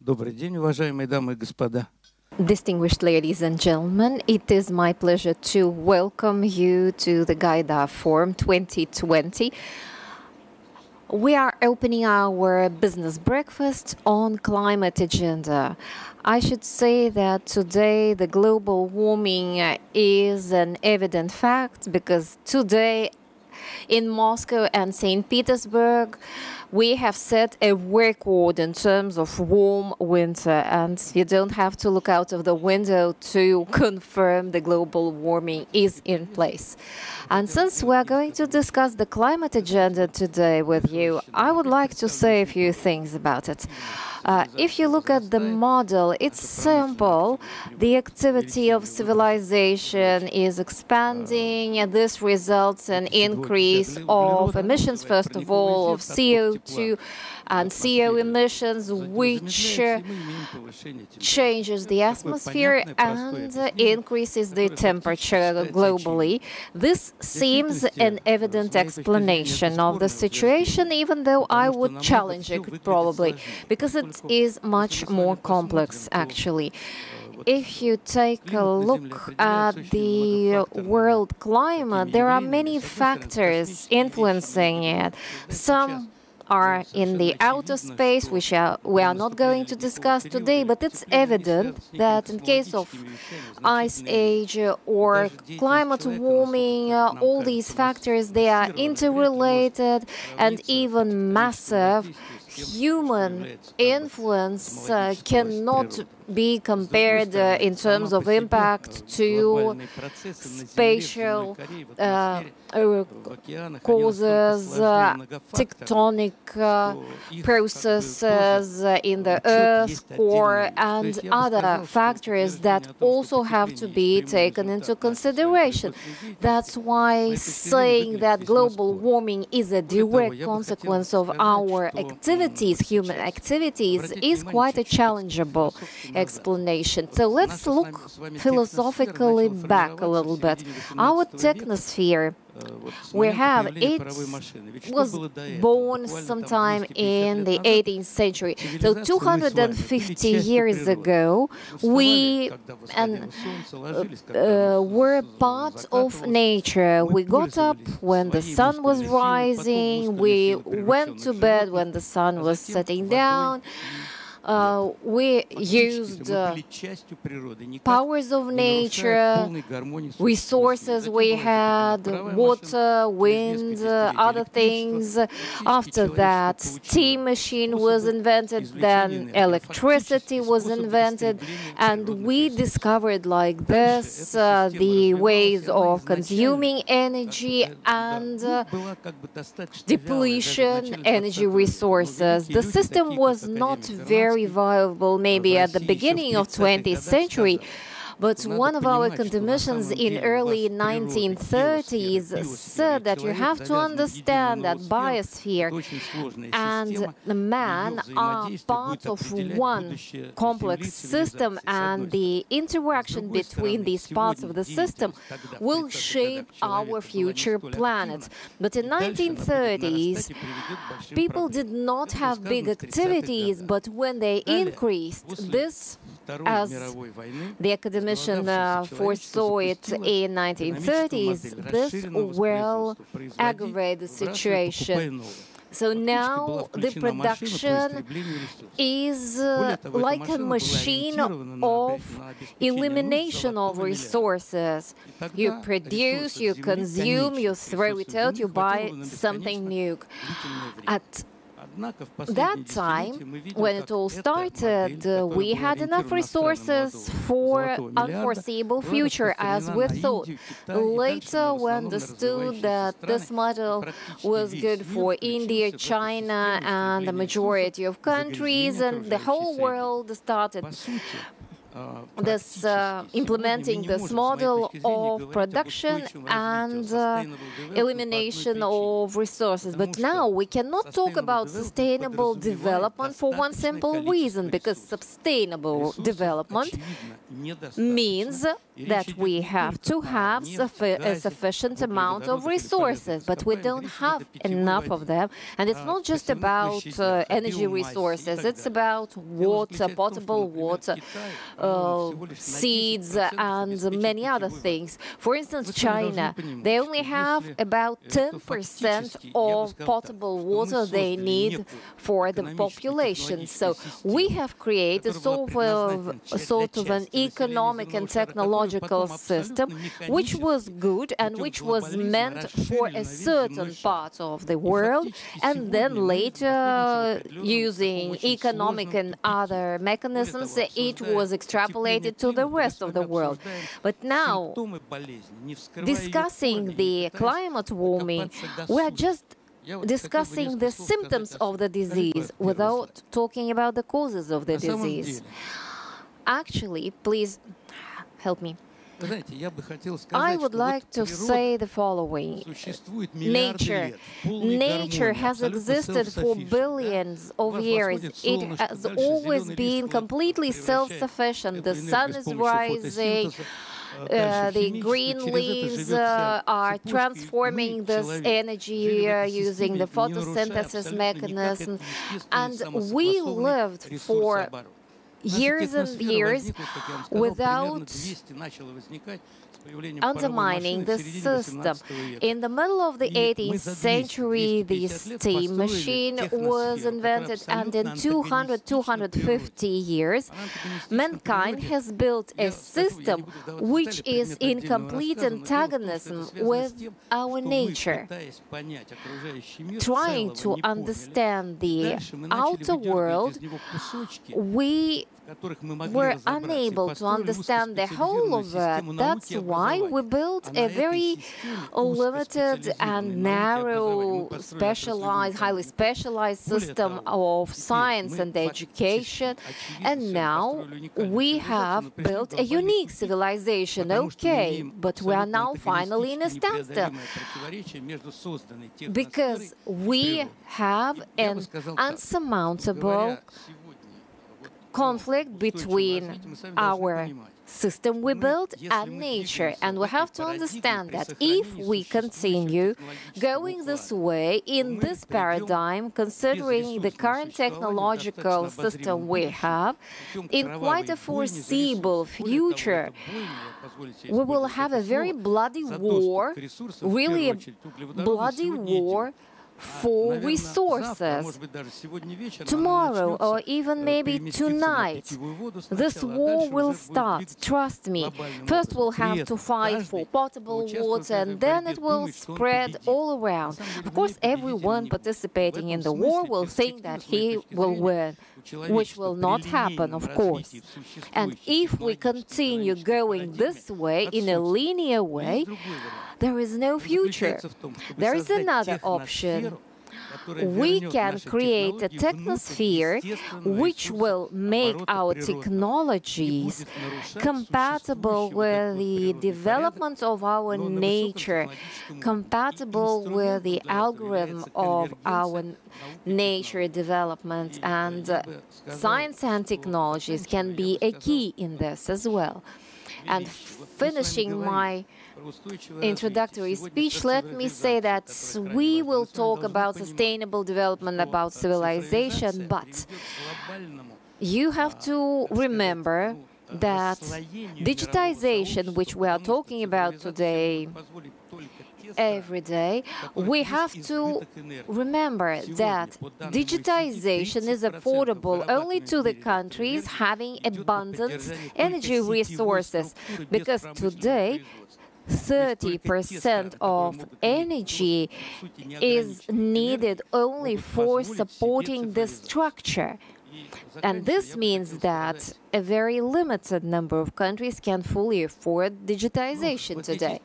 Добрый день, уважаемые дамы и господа. Distinguished ladies and gentlemen, it is my pleasure to welcome you to the Gaidar Forum 2020. We are opening our business breakfast on climate agenda. I should say that today the global warming is an evident fact because today in Moscow and St. Petersburg, we have set a record in terms of warm winter, and you don't have to look out of the window to confirm the global warming is in place. And since we are going to discuss the climate agenda today with you, I would like to say a few things about it. If you look at the model, it's simple. The activity of civilization is expanding, and this results in increase of emissions, first of all, of CO2 and CO emissions, which changes the atmosphere and increases the temperature globally. This seems an evident explanation of the situation, even though I would challenge it probably, because it is much more complex, actually. If you take a look at the world climate, there are many factors influencing it. Some are in the outer space, which we are not going to discuss today, but it's evident that in case of ice age or climate warming, all these factors, they are interrelated and even massive. Human influence cannot be compared in terms of impact to spatial causes, tectonic processes in the Earth's core, and other factors that also have to be taken into consideration. That's why saying that global warming is a direct consequence of our activities, human activities, is quite a challengeable explanation. So let's look philosophically back a little bit. Our technosphere it was born sometime in the 18th century. So 250 years ago, we were part of nature. We got up when the sun was rising, we went to bed when the sun was setting down. We used powers of nature, resources we had, water, wind, other things. After that, steam machine was invented, then electricity was invented, and we discovered like this the ways of consuming energy and depletion energy resources. The system was not very viable maybe at the beginning of 20th century, but one of our academicians in early 1930s said that you have to understand that biosphere and the man are part of one complex system, and the interaction between these parts of the system will shape our future planet. But in 1930s, people did not have big activities, but when they increased, this, as the academician foresaw it in 1930s, this will aggravate the situation. So now the production is like a machine of elimination of resources. You produce, you consume, you throw it out, you buy something new. At that time, when it all started, we had enough resources for unforeseeable future, as we thought. Later, we understood that this model was good for India, China, and the majority of countries, and the whole world started implementing this model of production and elimination of resources. But now we cannot talk about sustainable development for one simple reason, because sustainable development means that we have to have a sufficient amount of resources, but we don't have enough of them. And it's not just about energy resources, it's about water, potable water, seeds, and many other things. For instance, China, they only have about 10% of potable water they need for the population. So we have created sort of an economic and technological system which was good and which was meant for a certain part of the world, and then later, using economic and other mechanisms, it was extrapolated to the rest of the world. But now, discussing the climate warming, we are just discussing the symptoms of the disease without talking about the causes of the disease. Actually, please help me. I would like to say the following. Nature has existed for billions of years. It has always been completely self-sufficient. The sun is rising. The green leaves are transforming this energy using the photosynthesis mechanism. And we lived for years and years without undermining the system. In the middle of the 18th century, the steam machine was invented, and in 250 years, mankind has built a system which is in complete antagonism with our nature. Trying to understand the outer world, we were unable to understand the whole of it. That's why we built a very limited and narrow, highly specialized system of science and education. And now we have built a unique civilization, okay, but we are now finally in a standstill, because we have an unsurmountable conflict between our system we built and nature. And we have to understand that if we continue going this way, in this paradigm, considering the current technological system we have, in quite a foreseeable future, we will have a very bloody war, really a bloody war for resources. Tomorrow, or even maybe tonight, this war will start, trust me. First we'll have to fight for potable water, and then it will spread all around. Of course, everyone participating in the war will think that he will win, which will not happen, of course. And if we continue going this way, in a linear way, there is no future. There is another option. We can create a technosphere which will make our technologies compatible with the development of our nature, compatible with the algorithm of our nature development, and science and technologies can be a key in this as well. And finishing my introductory speech, let me say that we will talk about sustainable development, about civilization, but you have to remember that digitization, which we are talking about today, every day, we have to remember that digitization is affordable only to the countries having abundant energy resources, because today 30% of energy is needed only for supporting the structure And this means that a very limited number of countries can fully afford digitization today.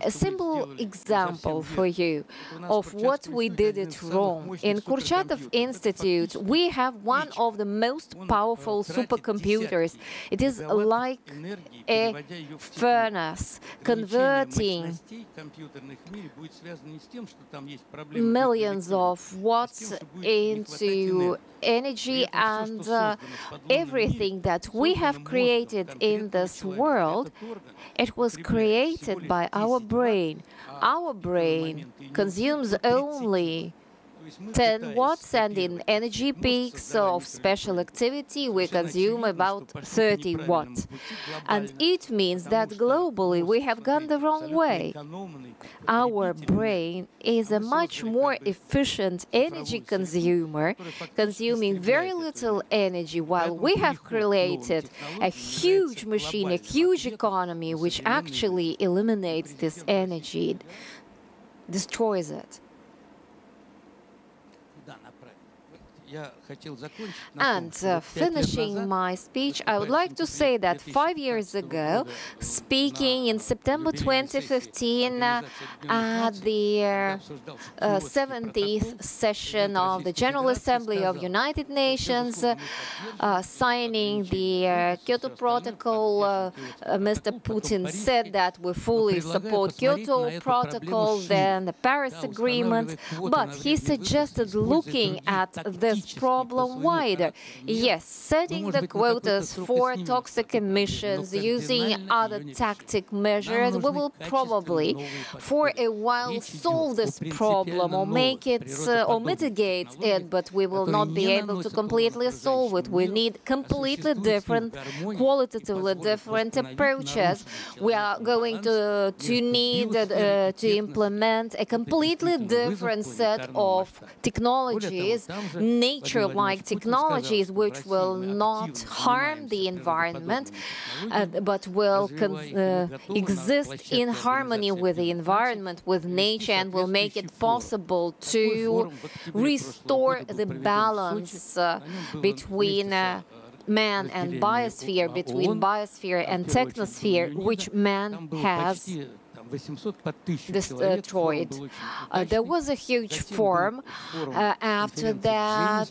A simple example for you of what we did it wrong. In Kurchatov Institute, we have one of the most powerful supercomputers. It is like a furnace converting millions of watts into energy, and everything that we have created in this world, it was created by our brain. Our brain consumes only 10 watts, and in energy peaks of special activity we consume about 30 watts. And it means that globally we have gone the wrong way. Our brain is a much more efficient energy consumer, consuming very little energy, while we have created a huge machine, a huge economy, which actually eliminates this energy, destroys it. And finishing my speech, I would like to say that 5 years ago, speaking in September 2015 at the 70th session of the General Assembly of United Nations, signing the Kyoto Protocol, Mr. Putin said that we fully support Kyoto Protocol, then the Paris Agreement, but he suggested looking at this problem wider. Yes, setting the quotas for toxic emissions, using other tactic measures, we will probably for a while solve this problem or make it or mitigate it, but we will not be able to completely solve it. We need completely different, qualitatively different approaches. We are going to need to implement a completely different set of technologies, nature-like technologies, which will not harm the environment, but will exist in harmony with the environment, with nature, and will make it possible to restore the balance between man and biosphere, between biosphere and technosphere, which man has destroyed. There was a huge forum. After that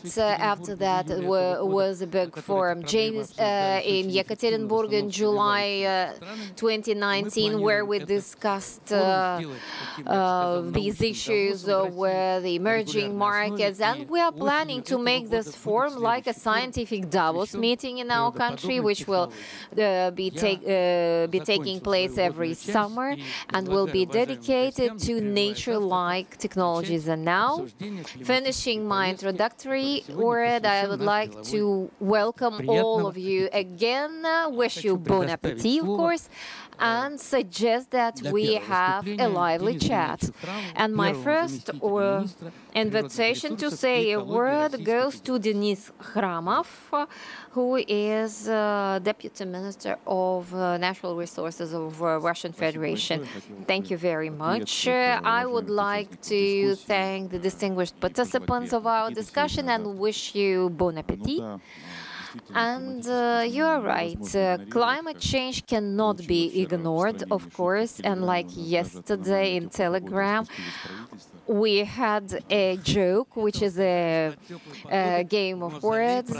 was a big forum, James, in Yekaterinburg in July 2019, where we discussed these issues with the emerging markets, and we are planning to make this forum like a scientific Davos meeting in our country, which will be taking place every summer, and will be dedicated to nature-like technologies. And now, finishing my introductory word, I would like to welcome all of you again, wish you bon appetit, of course, and suggest that we have a lively chat. And my first invitation to say a word goes to Denis Khramov, who is Deputy Minister of Natural Resources of Russian Federation. Thank you very much. I would like to thank the distinguished participants of our discussion and wish you bon appetit. And you are right, climate change cannot be ignored, of course, and like yesterday in Telegram, we had a joke, which is a game of words.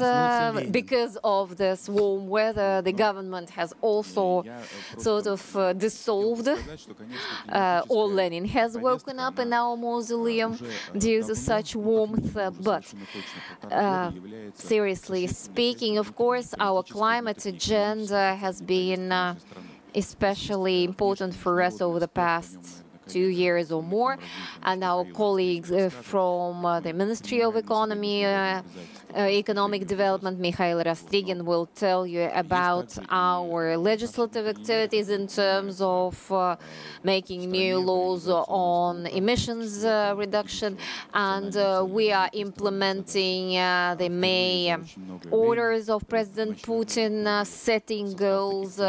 Because of this warm weather, the government has also sort of dissolved, or Lenin has woken up in our mausoleum due to such warmth. But seriously speaking, of course, our climate agenda has been especially important for us over the past 2 years or more, and our colleagues from the Ministry of Economic Development, Mikhail Rastrigin, will tell you about our legislative activities in terms of making new laws on emissions reduction, and we are implementing the May orders of President Putin, setting goals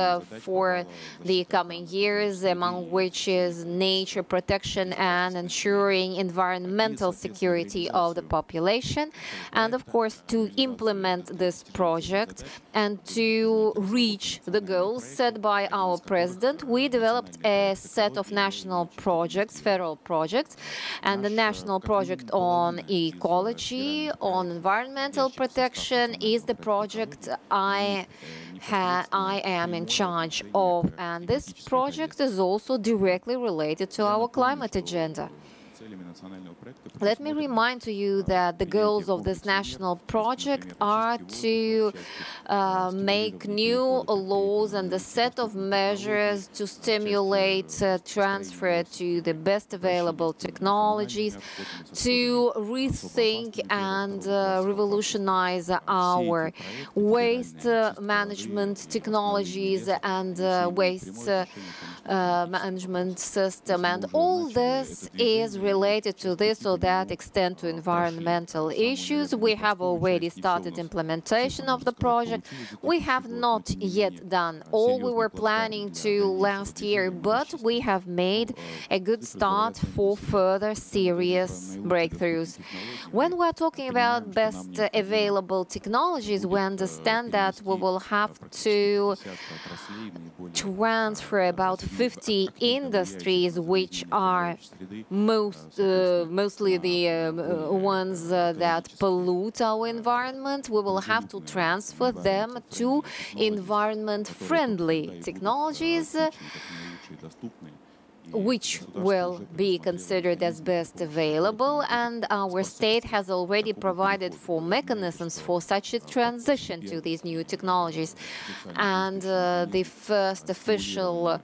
for the coming years, among which is nature protection and ensuring environmental security of the population. And of course, measures to implement this project and to reach the goals set by our president. We developed a set of national projects, federal projects, and the national project on ecology, on environmental protection is the project I am in charge of, and this project is also directly related to our climate agenda. Let me remind to you that the goals of this national project are to make new laws and a set of measures to stimulate transfer to the best available technologies, to rethink and revolutionize our waste management technologies and waste management system. And all this is related to this or that extent to environmental issues. We have already started implementation of the project. We have not yet done all we were planning to last year, but we have made a good start for further serious breakthroughs. When we're talking about best available technologies, we understand that we will have to transfer about 50 industries, which are mostly the ones that pollute our environment. We will have to transfer them to environment-friendly technologies, which will be considered as best available, and our state has already provided for mechanisms for such a transition to these new technologies. And the first official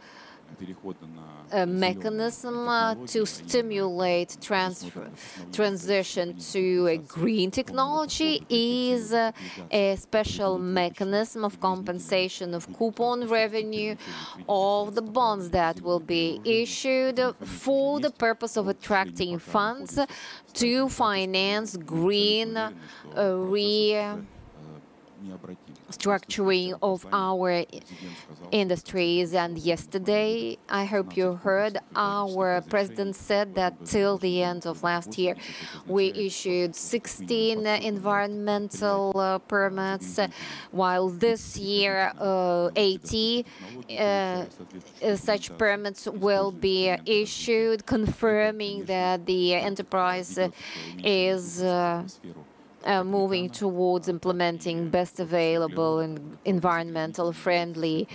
mechanism to stimulate transition to a green technology is a special mechanism of compensation of coupon revenue of the bonds that will be issued for the purpose of attracting funds to finance green structuring of our industries. And yesterday, I hope you heard, our president said that till the end of last year, we issued 16 environmental permits, while this year 80 such permits will be issued, confirming that the enterprise is moving towards implementing best available and environmental friendly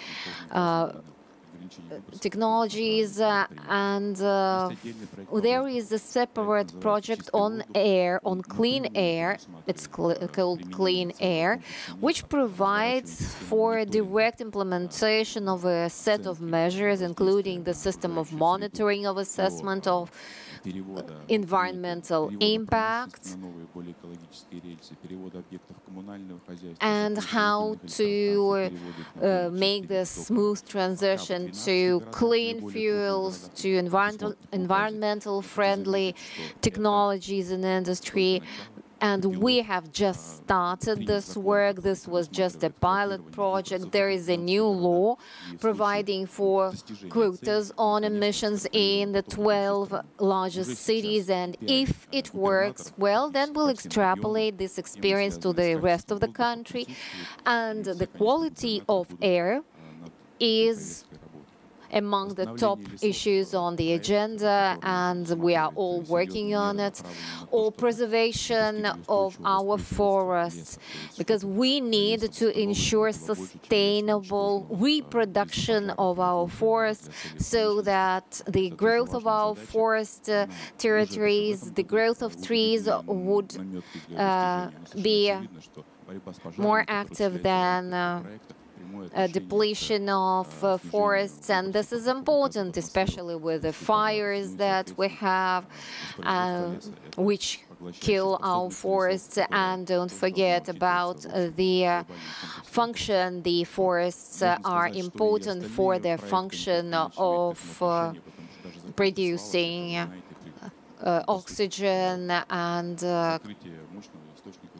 technologies, and there is a separate project on air, on clean air, it's called Clean Air, which provides for direct implementation of a set of measures, including the system of monitoring of assessment of environmental impact and how to make the smooth transition to clean fuels, to environmental friendly technologies in industry. And we have just started this work. This was just a pilot project. There is a new law providing for quotas on emissions in the 12 largest cities. And if it works well, then we'll extrapolate this experience to the rest of the country. And the quality of air is among the top issues on the agenda, and we are all working on it, or preservation of our forests, because we need to ensure sustainable reproduction of our forests so that the growth of our forest territories, the growth of trees would be more active than depletion of forests. And this is important, especially with the fires that we have, which kill our forests. And don't forget about the function. The forests are important for their function of producing oxygen and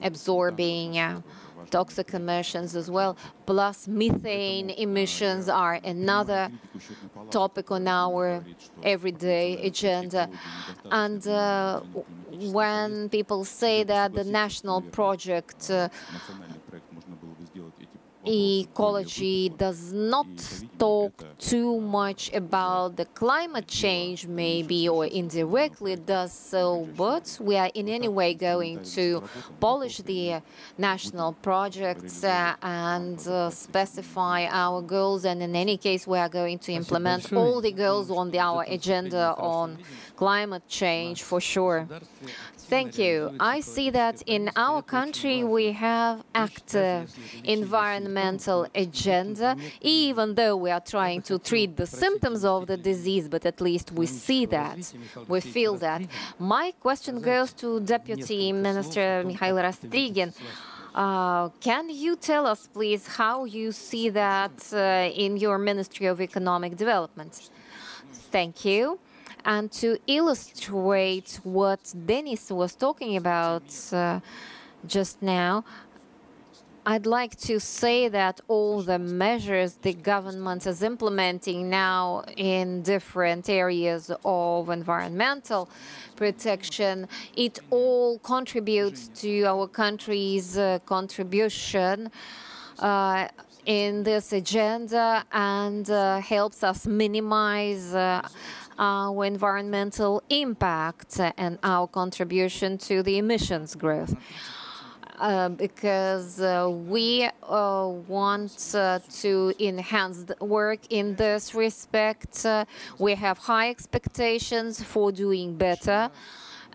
absorbing toxic emissions as well, plus methane emissions are another topic on our everyday agenda. And when people say that the national project ecology does not talk too much about the climate change, maybe, or indirectly does so, but we are in any way going to polish the national projects and specify our goals, and in any case we are going to implement all the goals on our agenda on climate change for sure. Thank you. I see that in our country we have active environmental agenda, even though we are trying to treat the symptoms of the disease, but at least we see that, we feel that. My question goes to Deputy Minister Mikhail Rastrigin. Can you tell us, please, how you see that in your Ministry of Economic Development? Thank you. And to illustrate what Denis was talking about just now, I'd like to say that all the measures the government is implementing now in different areas of environmental protection, it all contributes to our country's contribution in this agenda and helps us minimize our environmental impact and our contribution to the emissions growth. Because we want to enhance the work in this respect. We have high expectations for doing better.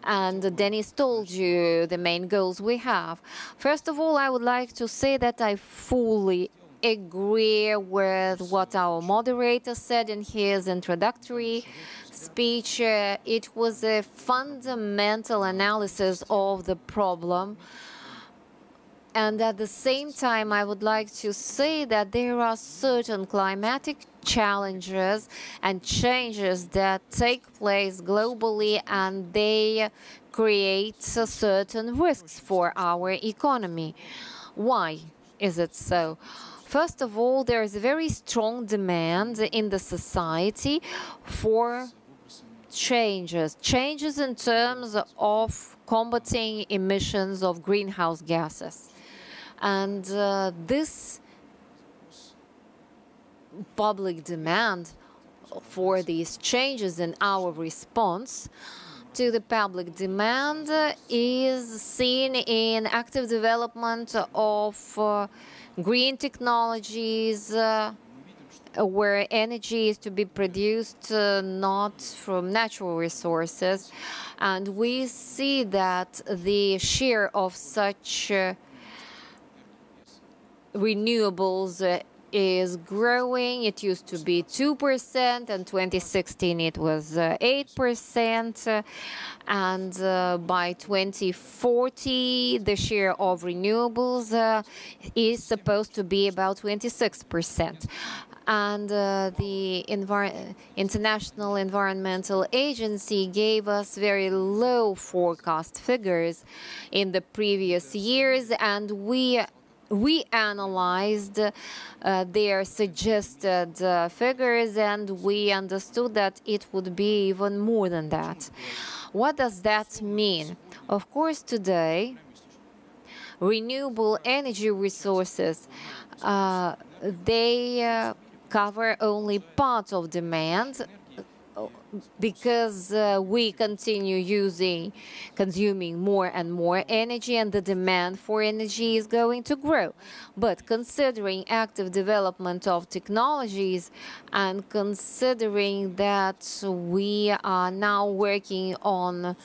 And Denis told you the main goals we have. First of all, I would like to say that I fully agree with what our moderator said in his introductory speech. It was a fundamental analysis of the problem. And at the same time, I would like to say that there are certain climatic challenges and changes that take place globally, and they create certain risks for our economy. Why is it so? First of all, there is a very strong demand in the society for changes in terms of combating emissions of greenhouse gases. And this public demand for these changes in our response to the public demand is seen in active development of green technologies, where energy is to be produced not from natural resources. And we see that the share of such renewables is growing. It used to be 2%, and 2016 it was 8%, and by 2040 the share of renewables is supposed to be about 26%. And the International Environmental Agency gave us very low forecast figures in the previous years, and we analyzed their suggested figures, and we understood that it would be even more than that. What does that mean? Of course, today, renewable energy resources, they cover only part of demand, because we continue consuming more and more energy, and the demand for energy is going to grow. But considering active development of technologies, and considering that we are now working on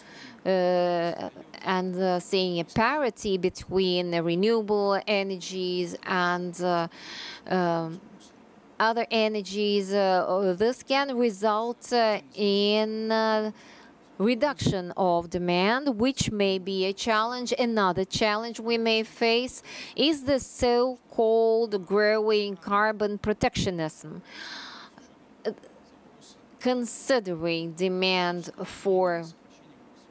and seeing a parity between the renewable energies and other energies, this can result in reduction of demand, which may be a challenge. Another challenge we may face is the so-called growing carbon protectionism. Considering demand for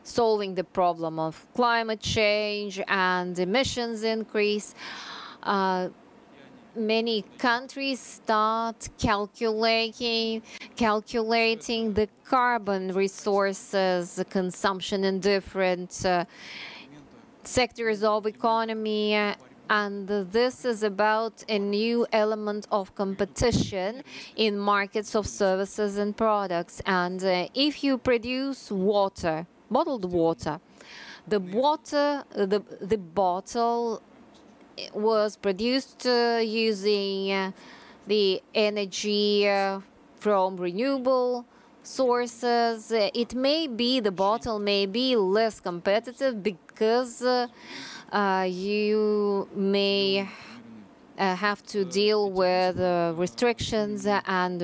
solving the problem of climate change and emissions increase, many countries start calculating the carbon resources consumption in different sectors of economy, and this is about a new element of competition in markets of services and products. And if you produce water, bottled water, the bottle was produced using the energy from renewable sources. It may be, the bottle may be less competitive because you may have to deal with restrictions and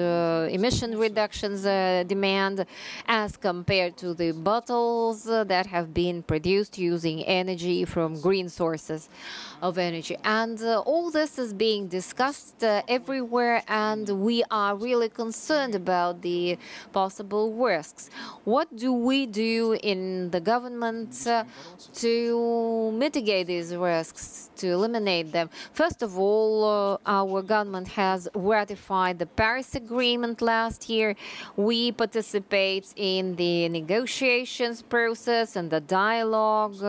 emission reductions demand as compared to the bottles that have been produced using energy from green sources of energy. And all this is being discussed everywhere, and we are really concerned about the possible risks. What do we do in the government to mitigate these risks, to eliminate them? First of all, our government has ratified the Paris Agreement last year. We participate in the negotiations process and the dialogue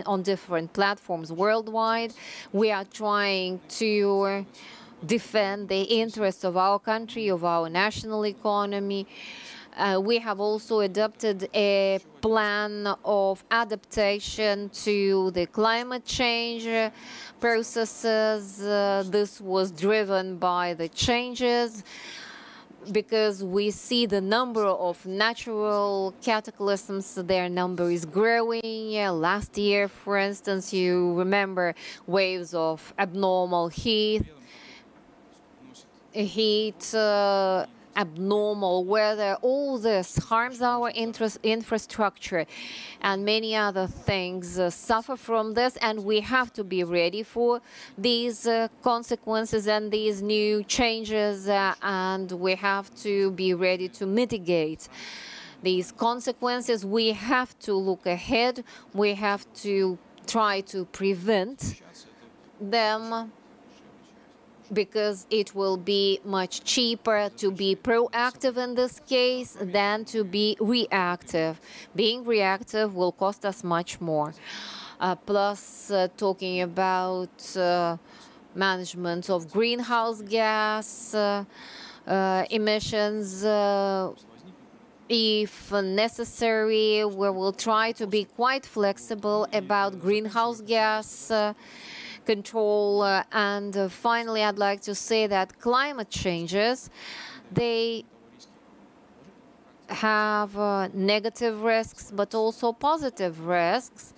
on different platforms worldwide. We are trying to defend the interests of our country, of our national economy. We have also adopted a plan of adaptation to the climate change processes. This was driven by the changes because we see the number of natural cataclysms, their number is growing. Last year, for instance, you remember waves of abnormal heat, abnormal weather. All this harms our infrastructure, and many other things suffer from this, and we have to be ready for these consequences and these new changes, and we have to be ready to mitigate these consequences. We have to look ahead. We have to try to prevent them, because it will be much cheaper to be proactive in this case than to be reactive. Being reactive will cost us much more. Plus, talking about management of greenhouse gas emissions, if necessary, we will try to be quite flexible about greenhouse gas control. And finally, I'd like to say that climate changes, they have negative risks, but also positive risks.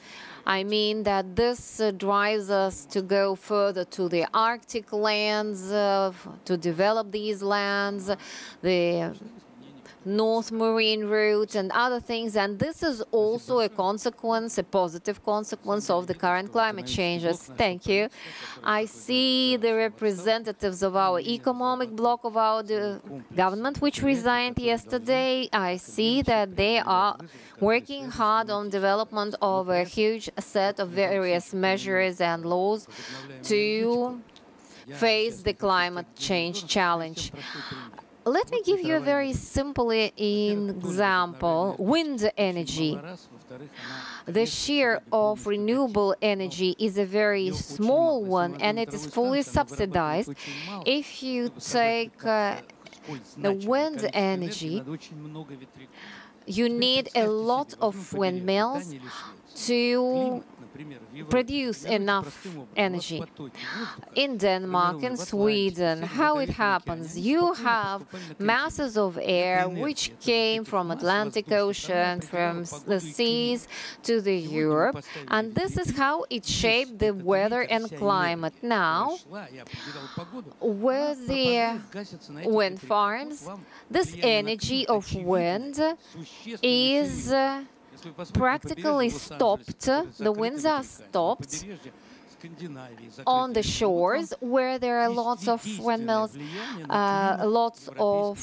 I mean that this drives us to go further to the Arctic lands, to develop these lands, the North Marine route and other things, and this is also a consequence, a positive consequence of the current climate changes. Thank you. I see the representatives of our economic bloc of our government, which resigned yesterday. I see that they are working hard on development of a huge set of various measures and laws to face the climate change challenge. Let me give you a very simple example. Wind energy. The share of renewable energy is a very small one, and it is fully subsidized. If you take the wind energy, you need a lot of windmills to produce enough energy. In Denmark, in Sweden, how it happens, you have masses of air which came from Atlantic Ocean, from the seas to the Europe, and this is how it shaped the weather and climate. Now, with the wind farms, this energy of wind is practically stopped. The winds are stopped on the shores where there are lots of windmills, lots of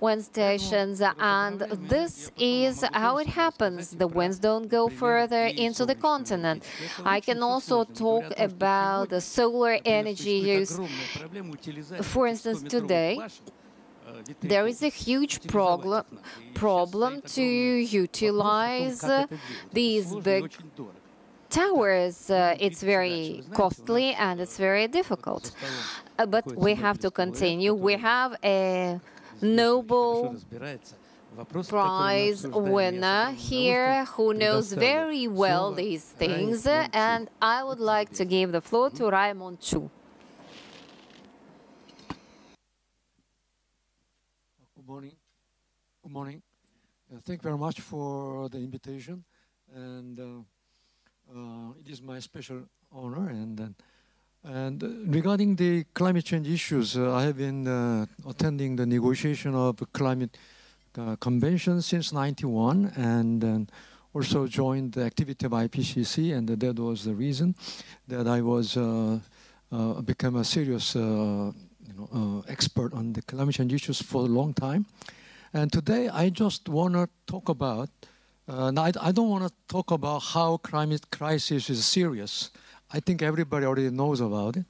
wind stations, and this is how it happens. The winds don't go further into the continent. I can also talk about the solar energy use. For instance, today, there is a huge problem to utilize these big towers. It's very costly and it's very difficult. But we have to continue. We have a Nobel Prize winner here who knows very well these things, and I would like to give the floor to Raimond Chu. Good morning. Good morning. Thank you very much for the invitation, and it is my special honor. And regarding the climate change issues, I have been attending the negotiation of the climate convention since '91, and also joined the activity of IPCC, and that was the reason that I was become a serious expert on the climate change issues for a long time. And today I just want to talk about, I don't want to talk about how climate crisis is serious. I think everybody already knows about it.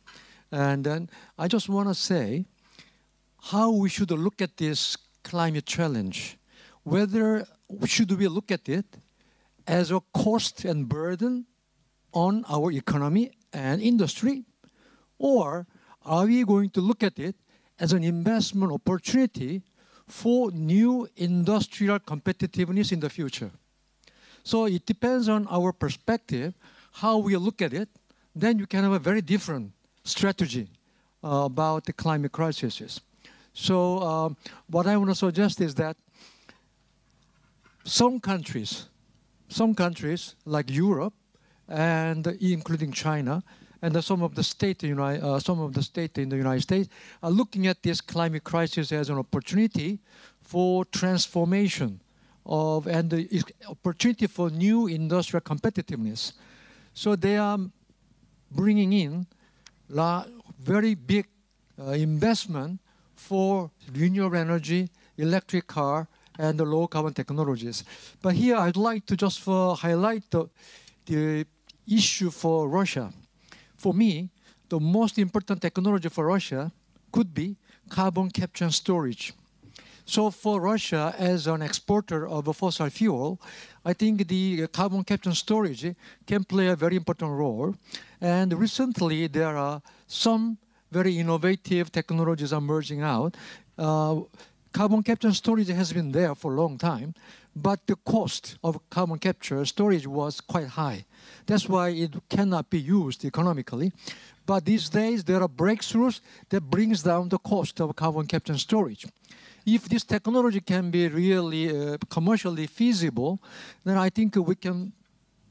And then I just want to say how we should look at this climate challenge. Whether should we look at it as a cost and burden on our economy and industry, or are we going to look at it as an investment opportunity for new industrial competitiveness in the future? So it depends on our perspective, how we look at it. Then you can have a very different strategy about the climate crisis. So what I want to suggest is that some countries like Europe, and including China, and some of the states in the United States are looking at this climate crisis as an opportunity for transformation and the opportunity for new industrial competitiveness. So they are bringing in very big investment for renewable energy, electric car, and the low carbon technologies. But here I'd like to just highlight the issue for Russia. For me, the most important technology for Russia could be carbon capture and storage. So for Russia, as an exporter of a fossil fuel, I think the carbon capture and storage can play a very important role. And recently, there are some very innovative technologies emerging out. Carbon capture and storage has been there for a long time, but the cost of carbon capture storage was quite high. That's why it cannot be used economically. But these days, there are breakthroughs that brings down the cost of carbon capture and storage. If this technology can be really commercially feasible, then I think we can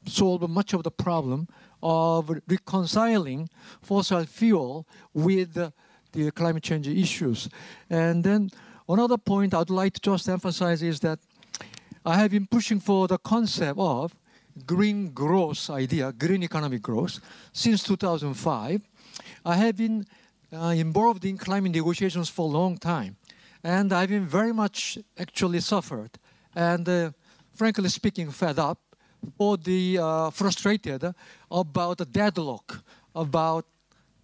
solve much of the problem of reconciling fossil fuel with the climate change issues. And then another point I'd like to just emphasize is that I have been pushing for the concept of green growth idea, green economic growth, since 2005. I have been involved in climate negotiations for a long time. And I've been very much actually suffered and frankly speaking fed up, or frustrated about the deadlock, about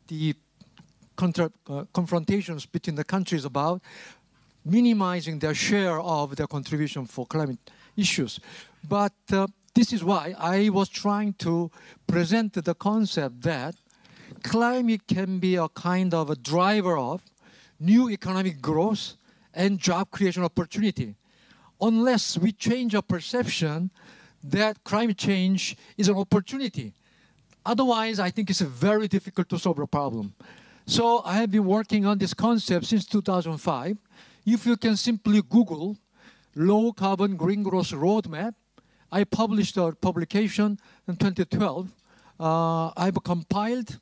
the confrontations between the countries about minimizing their share of their contribution for climate issues. But this is why I was trying to present the concept that climate can be a kind of a driver of new economic growth and job creation opportunity, unless we change our perception that climate change is an opportunity. Otherwise, I think it's very difficult to solve the problem. So I have been working on this concept since 2005. If you can simply Google low carbon green growth roadmap, I published a publication in 2012. I've compiled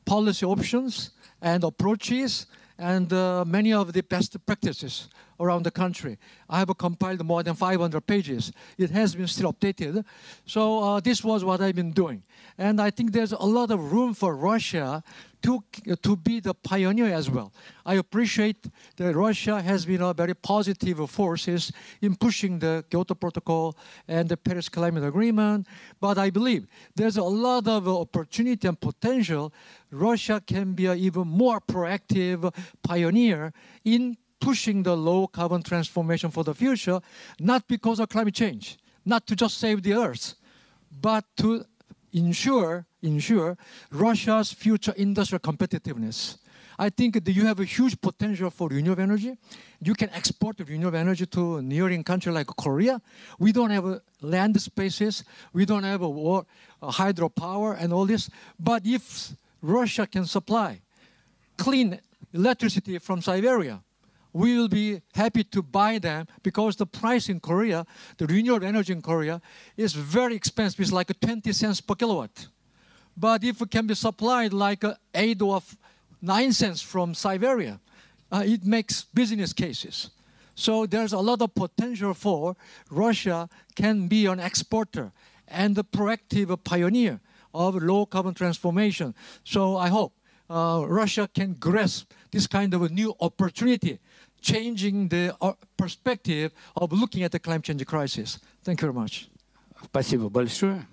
policy options and approaches and many of the best practices around the country. I have compiled more than 500 pages. It has been still updated. So this was what I've been doing. And I think there's a lot of room for Russia to be the pioneer as well. I appreciate that Russia has been a very positive forces in pushing the Kyoto Protocol and the Paris Climate Agreement. But I believe there's a lot of opportunity and potential. Russia can be an even more proactive pioneer in pushing the low carbon transformation for the future, not because of climate change, not to just save the earth, but to ensure Russia's future industrial competitiveness. I think that you have a huge potential for renewable energy. You can export renewable energy to a neighboring country like Korea. We don't have land spaces. We don't have hydropower and all this. But if Russia can supply clean electricity from Siberia, we will be happy to buy them because the price in Korea, the renewable energy in Korea, is very expensive. It's like 20 cents per kilowatt. But if it can be supplied like 8 or 9 cents from Siberia, it makes business cases. So there's a lot of potential for Russia can be an exporter and a proactive pioneer of low carbon transformation. So I hope Russia can grasp this kind of a new opportunity, changing the perspective of looking at the climate change crisis. Thank you very much. Спасибо большое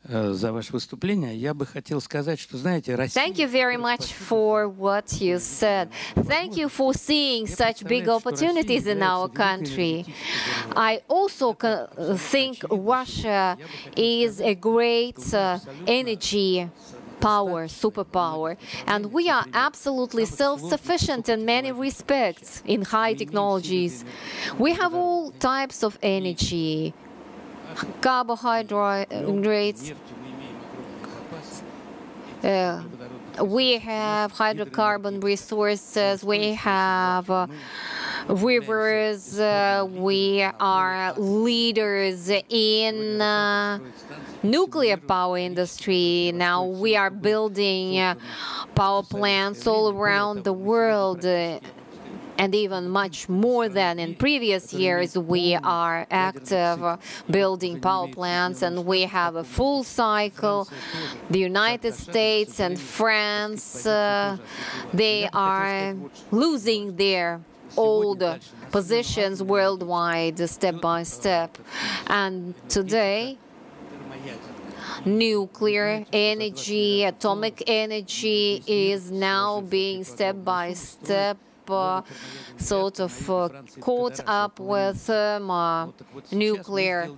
за ваше выступление. Я бы хотел сказать, что, знаете, Россия... Thank you very much for what you said. Thank you for seeing such big opportunities in our country. I also think Russia is a great energy power, superpower, and we are absolutely self-sufficient in many respects in high technologies. We have all types of energy, carbohydrates, we have hydrocarbon resources, we have rivers, we are leaders in nuclear power industry. Now we are building power plants all around the world. And even much more than in previous years, we are active building power plants, and we have a full cycle. The United States and France, they are losing their old positions worldwide step by step. And today, nuclear energy, atomic energy is now being step by step sort of caught up with nuclear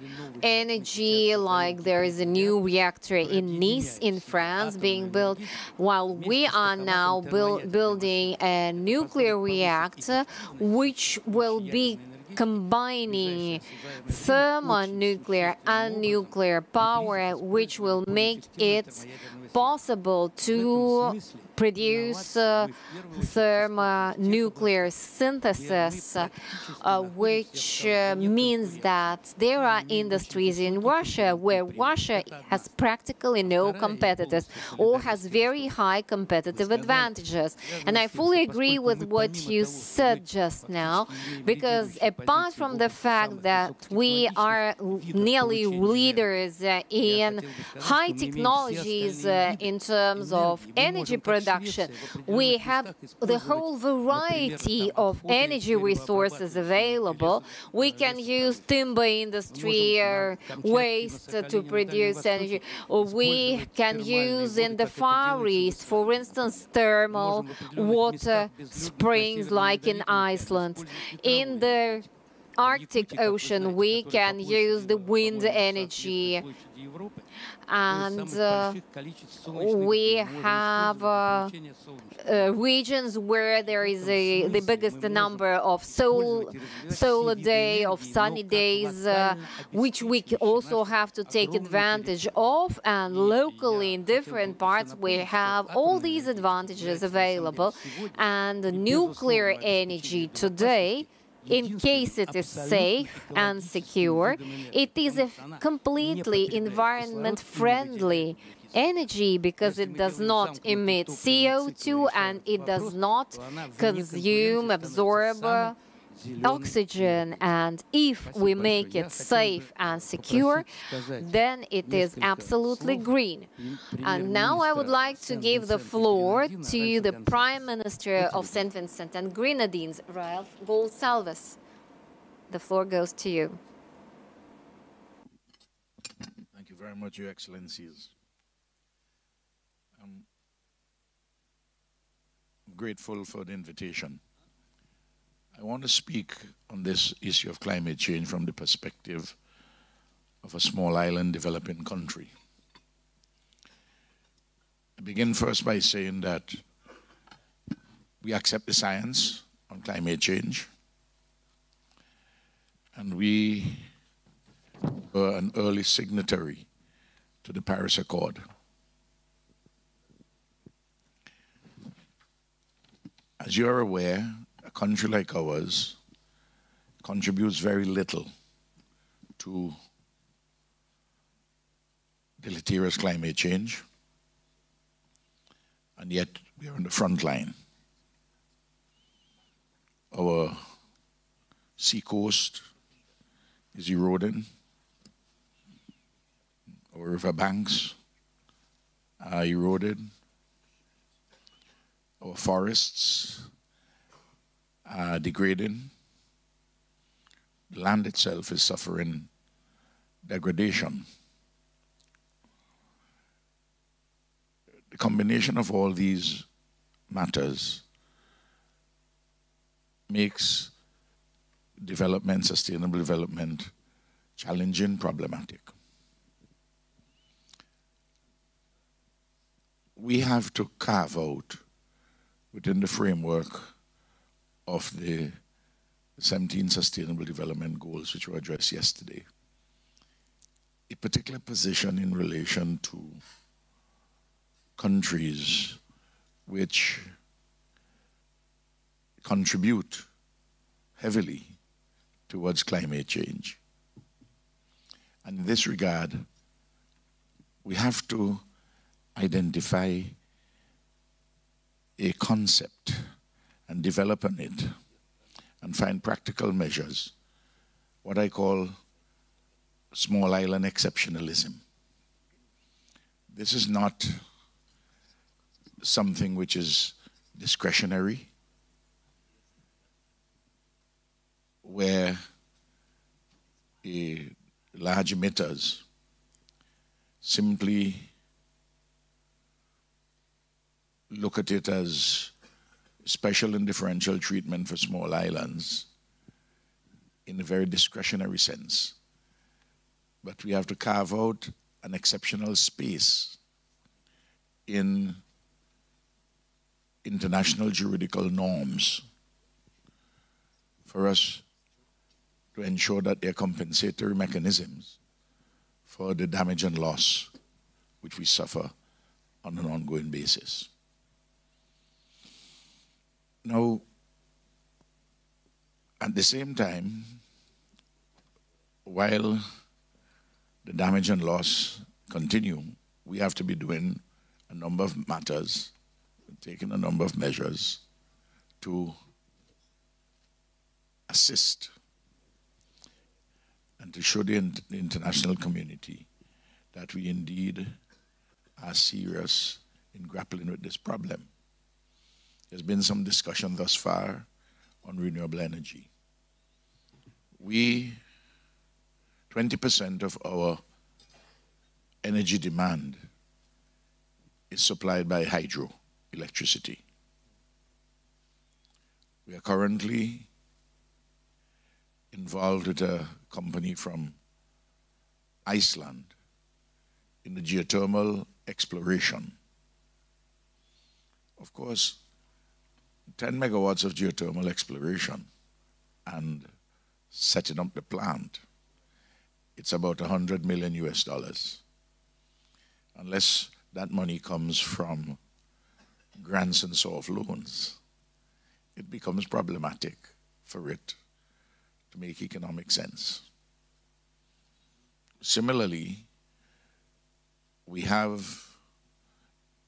energy, like there is a new reactor in Nice in France being built, while we are now building a nuclear reactor which will be combining thermonuclear and nuclear power, which will make it possible to produce thermonuclear synthesis, which means that there are industries in Russia where Russia has practically no competitors or has very high competitive advantages. And I fully agree with what you said just now, because apart from the fact that we are nearly leaders in high technologies in terms of energy production, we have the whole variety of energy resources available. We can use timber industry waste to produce energy, or we can use in the Far East, for instance, thermal water springs like in Iceland. In the Arctic Ocean, we can use the wind energy, and we have regions where there is the biggest number of solar days, of sunny days, which we also have to take advantage of, and locally in different parts we have all these advantages available. And the nuclear energy today, in case it is safe and secure, it is a completely environment-friendly energy because it does not emit CO2 and it does not consume, absorb oxygen, and if we make it safe and secure, then it is absolutely green. And now I would like to give the floor to the Prime Minister of St. Vincent and Grenadines, Ralph Goldsalves. The floor goes to you. Thank you very much, Your Excellencies. I'm grateful for the invitation. I want to speak on this issue of climate change from the perspective of a small island developing country. I begin first by saying that we accept the science on climate change, and we were an early signatory to the Paris Accord. As you're aware, a country like ours contributes very little to deleterious climate change, and yet we are on the front line. Our seacoast is eroding. Our riverbanks are eroded. Our forests are degrading. The land itself is suffering degradation. The combination of all these matters makes development, sustainable development, challenging, problematic. We have to carve out, within the framework of the 17 Sustainable Development Goals, which were addressed yesterday, a particular position in relation to countries which contribute heavily towards climate change. And in this regard, we have to identify a concept and develop on it and find practical measures, what I call small island exceptionalism. This is not something which is discretionary, where large emitters simply look at it as special and differential treatment for small islands in a very discretionary sense. But we have to carve out an exceptional space in international juridical norms for us to ensure that there are compensatory mechanisms for the damage and loss which we suffer on an ongoing basis. Now, at the same time, while the damage and loss continue, we have to be doing a number of matters, taking a number of measures to assist and to show the international community that we indeed are serious in grappling with this problem. There's been some discussion thus far on renewable energy. 20% of our energy demand is supplied by hydroelectricity. We are currently involved with a company from Iceland in the geothermal exploration. Of course, 10 megawatts of geothermal exploration and setting up the plant, it's about $100 million US. Unless that money comes from grants and soft loans, it becomes problematic for it to make economic sense. Similarly, we have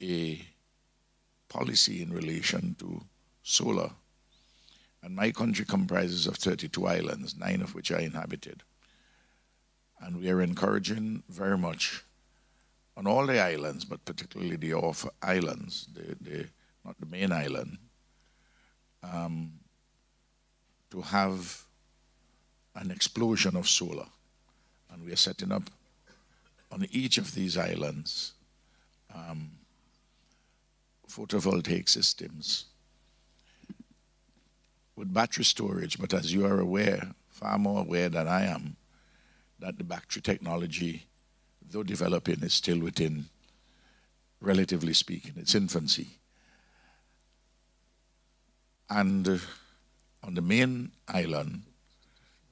a policy in relation to solar, And my country comprises of 32 islands, 9 of which are inhabited. And we are encouraging very much on all the islands, but particularly the off islands, not the main island, to have an explosion of solar. And we are setting up on each of these islands photovoltaic systems with battery storage. But as you are aware, far more aware than I am, that the battery technology, though developing, is still within, relatively speaking, its infancy. And on the main island,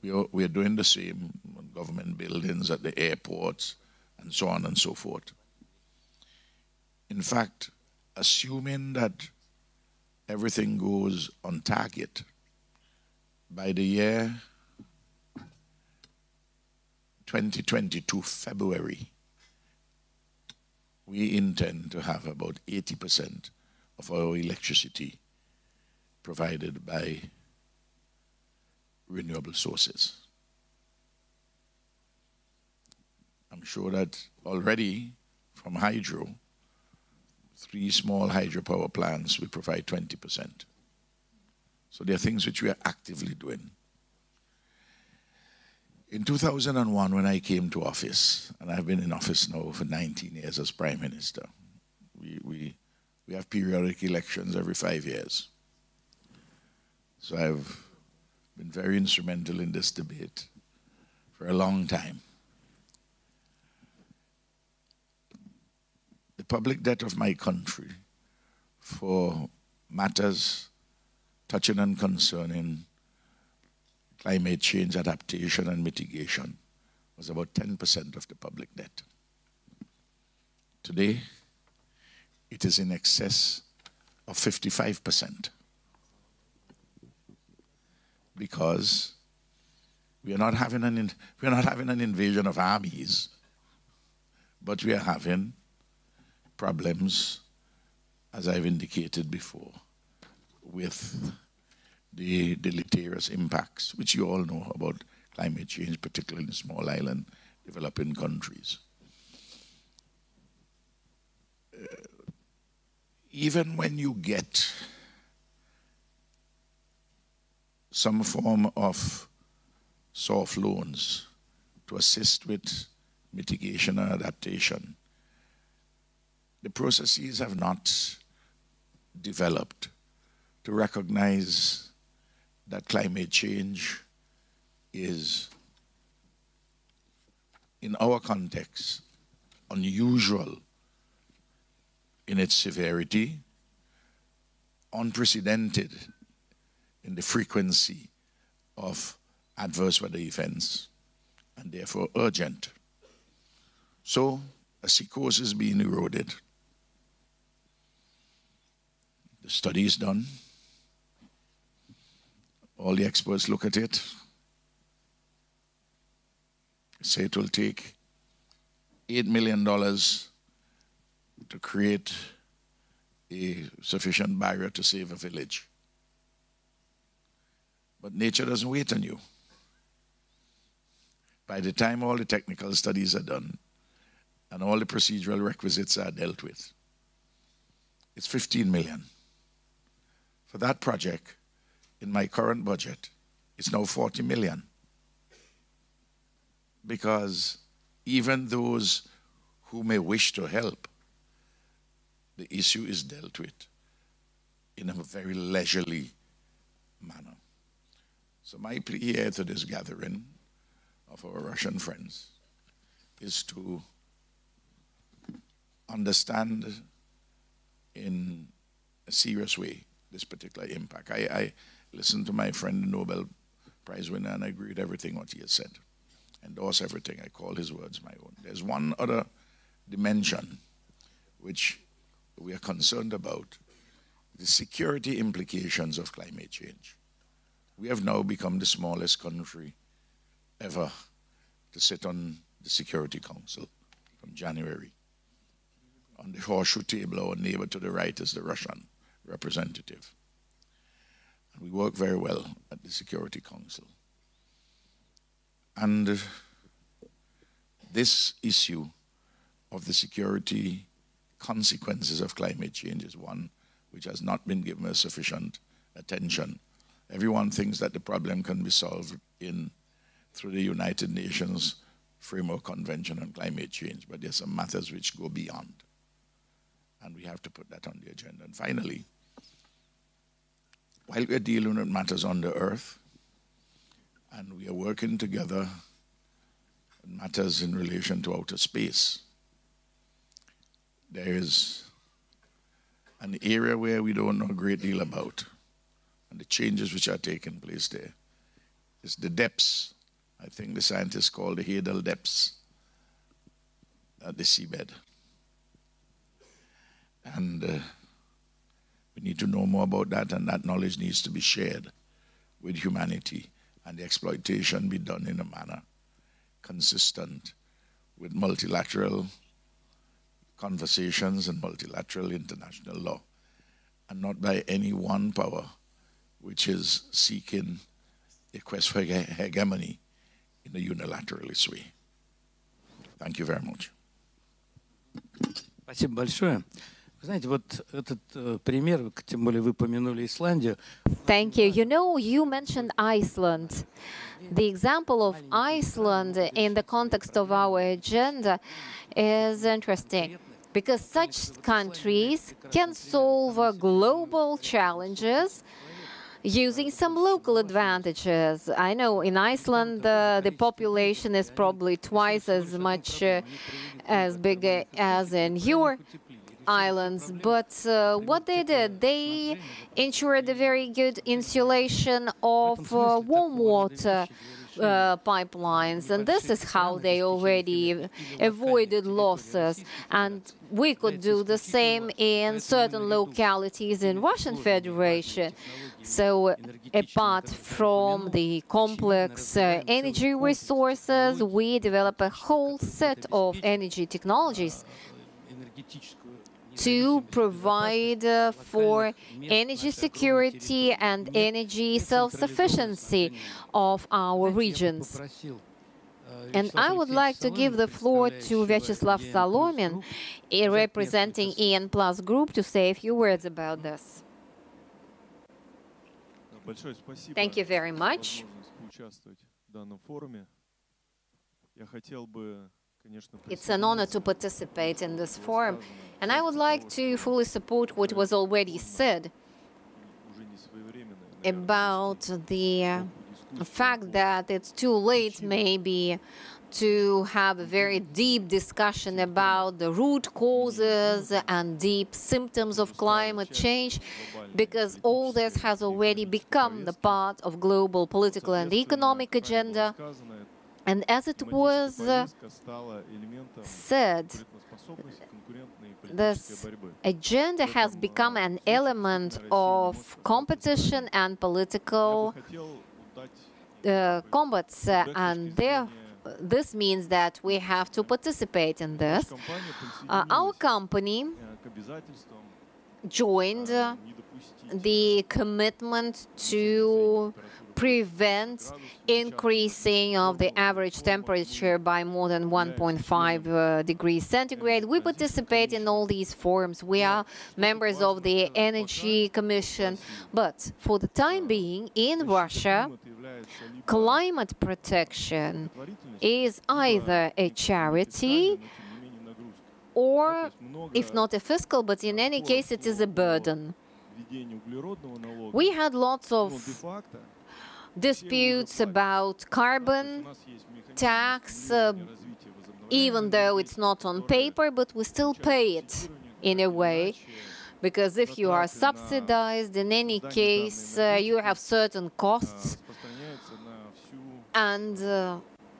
we are doing the same on government buildings, at the airports, and so on and so forth. In fact, assuming that everything goes on target, by the year 2022 February, we intend to have about 80% of our electricity provided by renewable sources. I'm sure that already from hydro, 3 small hydropower plants, we provide 20%. So there are things which we are actively doing. In 2001, when I came to office, and I've been in office now for 19 years as Prime Minister, we have periodic elections every 5 years. So I've been very instrumental in this debate for a long time. The public debt of my country for matters touching and concerning climate change, adaptation, and mitigation was about 10% of the public debt. Today, it is in excess of 55%. Because we are not having an invasion of armies, but we are having problems, as I've indicated before, with the deleterious impacts, which you all know about climate change, particularly in small island developing countries. Even when you get some form of soft loans to assist with mitigation and adaptation, the processes have not developed to recognize that climate change is, in our context, unusual in its severity, unprecedented in the frequency of adverse weather events, and therefore urgent. So a sea coast is being eroded. The study is done. All the experts look at it. Say it will take $8 million to create a sufficient barrier to save a village. But nature doesn't wait on you. By the time all the technical studies are done and all the procedural requisites are dealt with, it's 15 million. For that project, in my current budget, it's now 40 million. Because even those who may wish to help, the issue is dealt with in a very leisurely manner. So my plea here to this gathering of our Russian friends is to understand in a serious way this particular impact. I listened to my friend, the Nobel Prize winner, and I agree with everything what he has said. Endorse everything. I call his words my own. There's one other dimension which we are concerned about, the security implications of climate change. We have now become the smallest country ever to sit on the Security Council from January. On the horseshoe table, our neighbor to the right is the Russian representative. We work very well at the Security Council. And this issue of the security consequences of climate change is one which has not been given a sufficient attention. Everyone thinks that the problem can be solved through the United Nations Framework Convention on Climate Change, but there's some matters which go beyond. And we have to put that on the agenda. And finally, while we're dealing with matters on the earth, and we are working together on matters in relation to outer space, there is an area where we don't know a great deal about, and the changes which are taking place there. It's the depths. I think the scientists call the Gaidar depths at the seabed. And we need to know more about that, and that knowledge needs to be shared with humanity, and the exploitation be done in a manner consistent with multilateral conversations and multilateral international law, and not by any one power which is seeking a quest for hegemony in a unilateralist way. Thank you very much. Спасибо большое. Вы знаете, вот этот пример, тем более вы помянули Исландию. Thank you. You know, you mentioned Iceland. The example of Iceland in the context of our agenda is interesting, because such countries can solve global challenges using some local advantages. I know in Iceland the population is probably twice as much as big as in your islands, but what they did, they ensured a very good insulation of warm water pipelines, and this is how they already avoided losses. And we could do the same in certain localities in Russian Federation. So apart from the complex energy resources, we develop a whole set of energy technologies to provide for energy security and energy self-sufficiency of our regions. And I would like to give the floor to Vyacheslav Solomin, representing EN Plus Group, to say a few words about this. Thank you very much. It's an honor to participate in this forum, and I would like to fully support what was already said about the fact that it's too late maybe to have a very deep discussion about the root causes and deep symptoms of climate change, because all this has already become the part of global political and economic agenda. And as it was said, this agenda has become an element of competition and political combats, and this means that we have to participate in this. Our company joined the commitment to prevent increasing of the average temperature by more than 1.5 degrees centigrade. We participate in all these forums. We are members of the Energy Commission. But for the time being, in Russia, climate protection is either a charity or, if not a fiscal, but in any case, it is a burden. We had lots of disputes about carbon tax, even though it's not on paper, but we still pay it in a way, because if you are subsidized, in any case, you have certain costs, and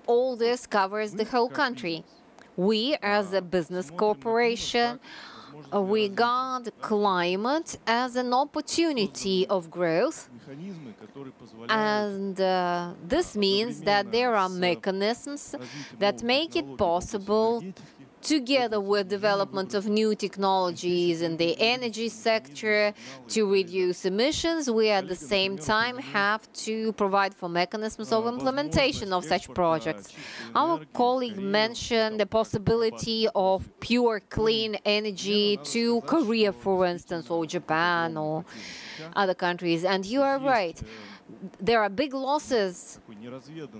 all this covers the whole country. We, as a business corporation, regard climate as an opportunity of growth, and this means that there are mechanisms that make it possible together with development of new technologies in the energy sector to reduce emissions, we at the same time have to provide for mechanisms of implementation of such projects. Our colleague mentioned the possibility of pure, clean energy to Korea, for instance, or Japan, or other countries. And you are right. There are big losses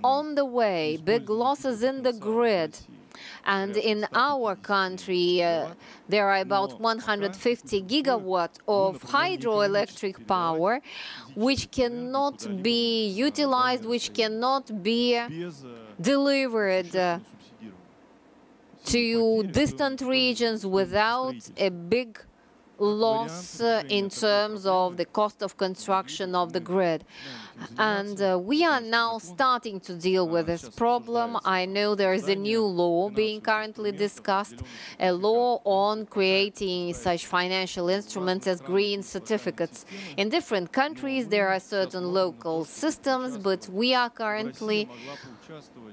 on the way, big losses in the grid. And in our country, there are about 150 gigawatts of hydroelectric power, which cannot be utilized, which cannot be delivered to distant regions without a big loss in terms of the cost of construction of the grid. And we are now starting to deal with this problem. I know there is a new law being currently discussed, a law on creating such financial instruments as green certificates. In different countries, there are certain local systems, but we are currently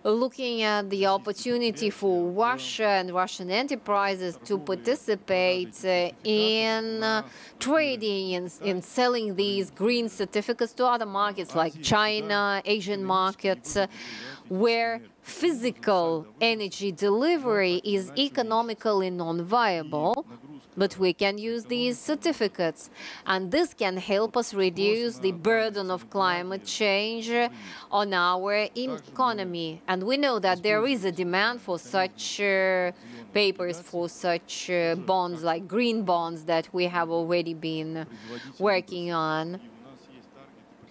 looking at the opportunity for Russia and Russian enterprises to participate in trading in selling these green certificates to other markets like China, Asian markets, where physical energy delivery is economically non-viable, but we can use these certificates. And this can help us reduce the burden of climate change on our economy. And we know that there is a demand for such papers, for such bonds, like green bonds that we have already been working on.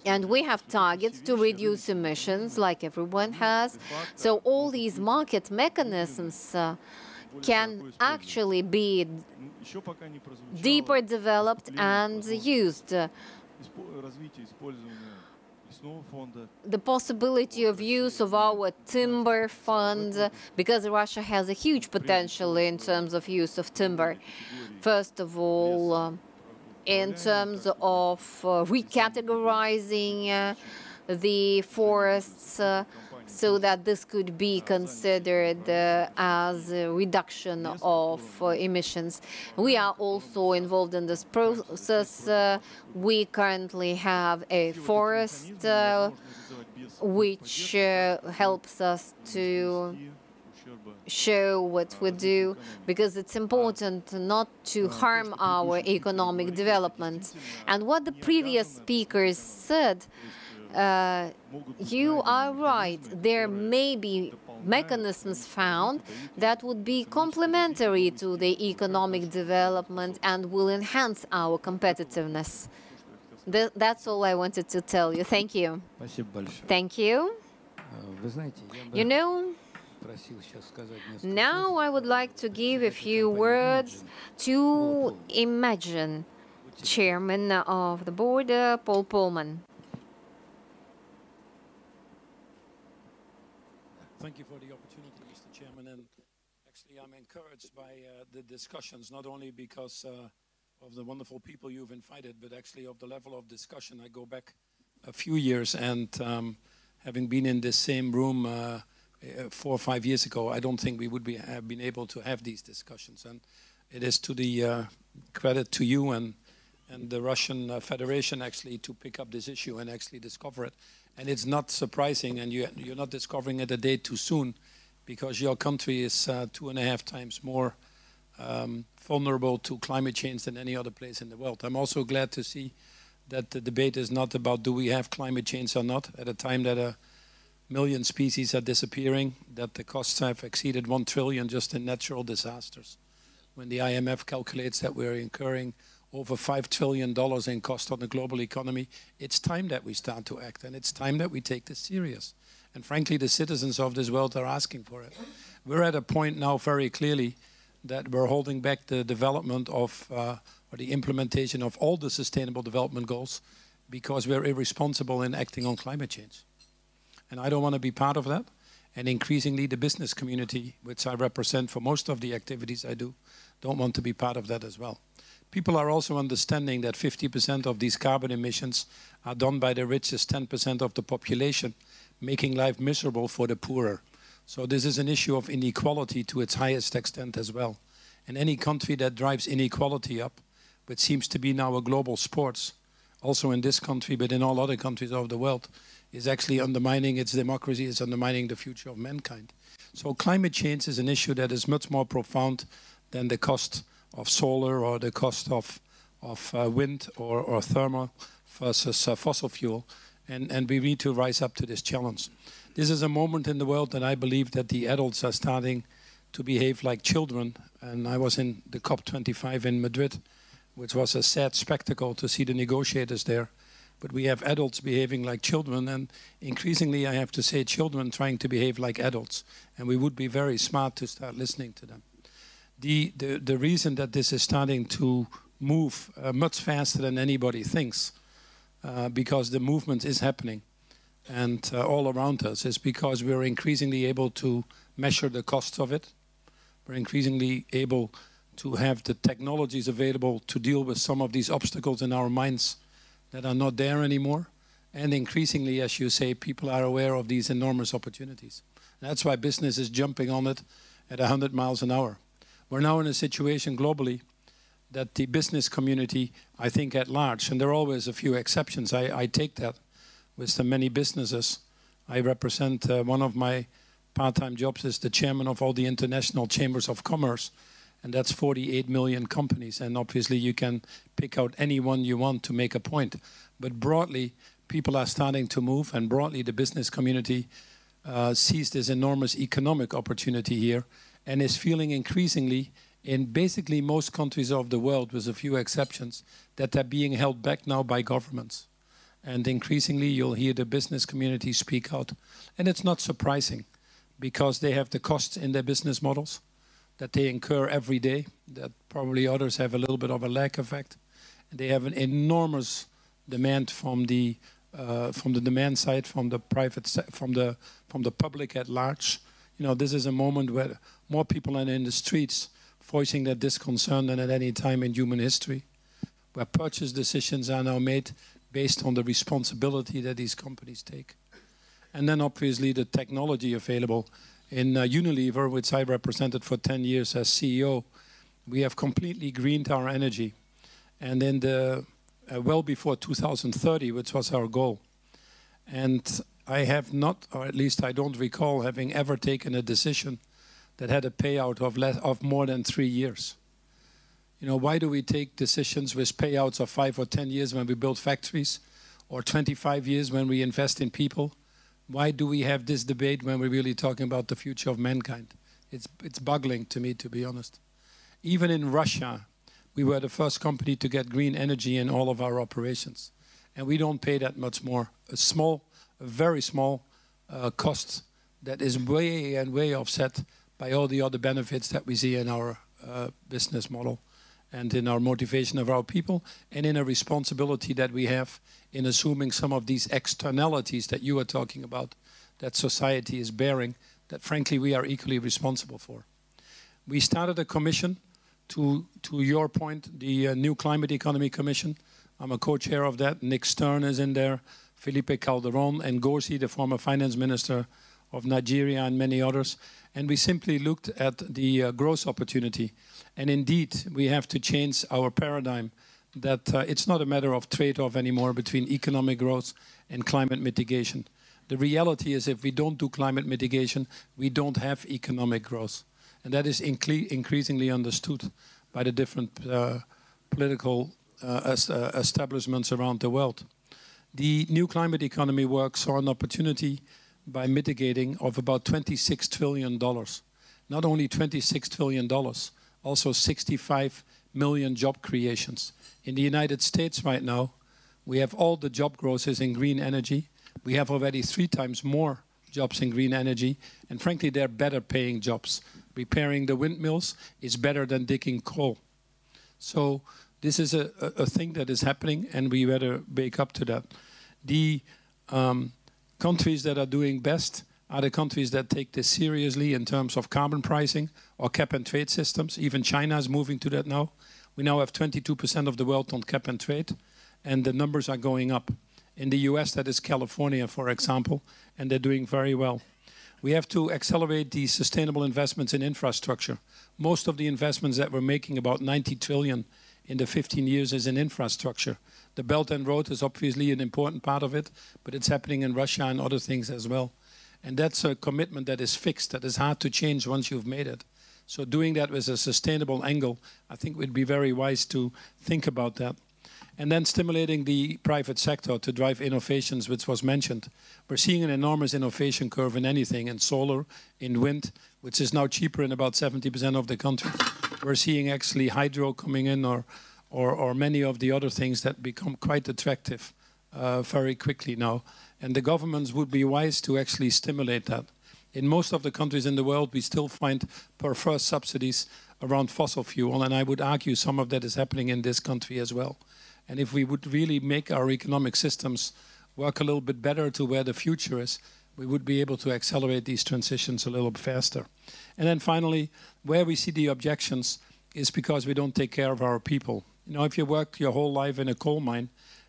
And we have targets to reduce emissions, like everyone has. So all these market mechanisms can actually be deeper developed and used. The possibility of use of our timber fund, because Russia has a huge potential in terms of use of timber. First of all, in terms of recategorizing the forests so that this could be considered as a reduction of emissions. We are also involved in this process. We currently have a forest which helps us to show what we do, because it's important not to harm our economic development. And what the previous speakers said, you are right. There may be mechanisms found that would be complementary to the economic development and will enhance our competitiveness. That's all I wanted to tell you. Thank you. Thank you. You know, now I would like to give a few words to Imagine Chairman of the Board, Paul Pullman. Thank you for the opportunity, Mr. Chairman. And actually, I'm encouraged by the discussions, not only because of the wonderful people you've invited, but actually of the level of discussion. I go back a few years, and having been in this same room 4 or 5 years ago, I don't think we would have been able to have these discussions. And it is to the credit to you and the Russian Federation actually to pick up this issue and actually discover it. And it's not surprising, and you're not discovering it a day too soon, because your country is 2.5 times more vulnerable to climate change than any other place in the world. I'm also glad to see that the debate is not about do we have climate change or not, at a time that 1 million species are disappearing, that the costs have exceeded 1 trillion just in natural disasters. When the IMF calculates that we're incurring over $5 trillion in cost on the global economy, it's time that we start to act, and it's time that we take this serious. And frankly, the citizens of this world are asking for it. We're at a point now very clearly that we're holding back the development of, or the implementation of all the Sustainable Development Goals because we're irresponsible in acting on climate change. And I don't want to be part of that. And increasingly the business community, which I represent for most of the activities I do, don't want to be part of that as well. People are also understanding that 50% of these carbon emissions are done by the richest 10% of the population, making life miserable for the poorer. So this is an issue of inequality to its highest extent as well. And any country that drives inequality up, which seems to be now a global sport, also in this country, but in all other countries of the world, is actually undermining its democracy, is undermining the future of mankind. So climate change is an issue that is much more profound than the cost of solar or the cost of wind or thermal versus fossil fuel. And we need to rise up to this challenge. This is a moment in the world that I believe that the adults are starting to behave like children. And I was in the COP25 in Madrid, which was a sad spectacle to see the negotiators there. But we have adults behaving like children, and increasingly, I have to say, children trying to behave like adults. And we would be very smart to start listening to them. The reason that this is starting to move much faster than anybody thinks, because the movement is happening and all around us, is because we're increasingly able to measure the costs of it. We're increasingly able to have the technologies available to deal with some of these obstacles in our minds that are not there anymore. And increasingly, as you say, people are aware of these enormous opportunities. That's why business is jumping on it at 100 miles an hour. We're now in a situation globally that the business community, I think at large, and there are always a few exceptions, I take that with the many businesses. I represent one of my part-time jobs is the chairman of all the international chambers of commerce, and that's 48 million companies. And obviously you can pick out any one you want to make a point. But broadly, people are starting to move, and broadly the business community sees this enormous economic opportunity here and is feeling increasingly in basically most countries of the world, with a few exceptions, that they're being held back now by governments. And increasingly you'll hear the business community speak out. And it's not surprising, because they have the costs in their business models that they incur every day, that probably others have a little bit of a lag effect. And they have an enormous demand from the demand side, from the private, from the public at large. You know, this is a moment where more people are in the streets voicing their disconcern than at any time in human history, where purchase decisions are now made based on the responsibility that these companies take. And then obviously the technology available. In Unilever, which I represented for 10 years as CEO, we have completely greened our energy. And in the, well before 2030, which was our goal. And I have not, or at least I don't recall having ever taken a decision that had a payout of more than 3 years. You know, why do we take decisions with payouts of 5 or 10 years when we build factories, or 25 years when we invest in people? Why do we have this debate when we're really talking about the future of mankind? It's boggling to me, to be honest. Even in Russia, we were the first company to get green energy in all of our operations. And we don't pay that much more. A very small cost that is way and way offset by all the other benefits that we see in our business model and in our motivation of our people and in a responsibility that we have in assuming some of these externalities that you are talking about, that society is bearing, that frankly we are equally responsible for. We started a commission, to your point, the New Climate Economy Commission. I'm a co-chair of that. Nick Stern is in there, Felipe Calderon, and Gorsi, the former finance minister of Nigeria, and many others. And we simply looked at the growth opportunity. And indeed, we have to change our paradigm, that it's not a matter of trade-off anymore between economic growth and climate mitigation. The reality is if we don't do climate mitigation, we don't have economic growth. And that is increasingly understood by the different political establishments around the world. The New Climate Economy work saw an opportunity by mitigating of about $26 trillion. Not only $26 trillion, also 65 million job creations. In the United States right now, we have all the job growth in green energy. We have already 3 times more jobs in green energy, and frankly, they're better paying jobs. Repairing the windmills is better than digging coal. So this is a thing that is happening, and we better wake up to that. The countries that are doing best are the countries that take this seriously in terms of carbon pricing or cap and trade systems. Even China is moving to that now. We now have 22% of the world on cap and trade, and the numbers are going up. In the US, that is California, for example, and they're doing very well. We have to accelerate the sustainable investments in infrastructure. Most of the investments that we're making, about 90 trillion in the 15 years, is in infrastructure. The Belt and Road is obviously an important part of it, but it's happening in Russia and other things as well. And that's a commitment that is fixed, that is hard to change once you've made it. So doing that with a sustainable angle, I think would be very wise to think about that. And then stimulating the private sector to drive innovations, which was mentioned. We're seeing an enormous innovation curve in anything, in solar, in wind, which is now cheaper in about 70% of the countries. We're seeing actually hydro coming in, or many of the other things that become quite attractive very quickly now. And the governments would be wise to actually stimulate that. In most of the countries in the world, we still find perverse subsidies around fossil fuel, and I would argue some of that is happening in this country as well. And if we would really make our economic systems work a little bit better to where the future is, we would be able to accelerate these transitions a little bit faster. And then finally, where we see the objections is because we don't take care of our people. You know, if you work your whole life in a coal mine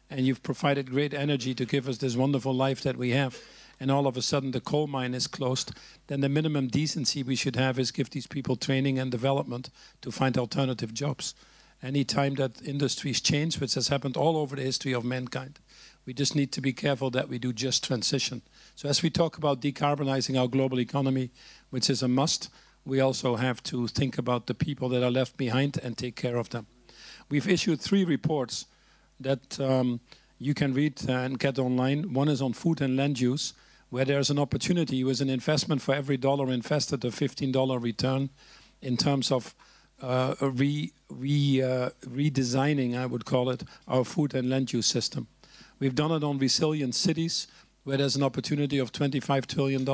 and you've provided great energy to give us this wonderful life that we have, and all of a sudden the coal mine is closed, then the minimum decency we should have is give these people training and development to find alternative jobs. Any time that industries change, which has happened all over the history of mankind, we just need to be careful that we do just transition. So as we talk about decarbonizing our global economy, which is a must, we also have to think about the people that are left behind and take care of them. We've issued 3 reports that you can read and get online. One is on food and land use, where there's an opportunity with an investment for every dollar invested, a $15 return in terms of redesigning, I would call it, our food and land use system. We've done it on resilient cities, where there's an opportunity of $25 trillion.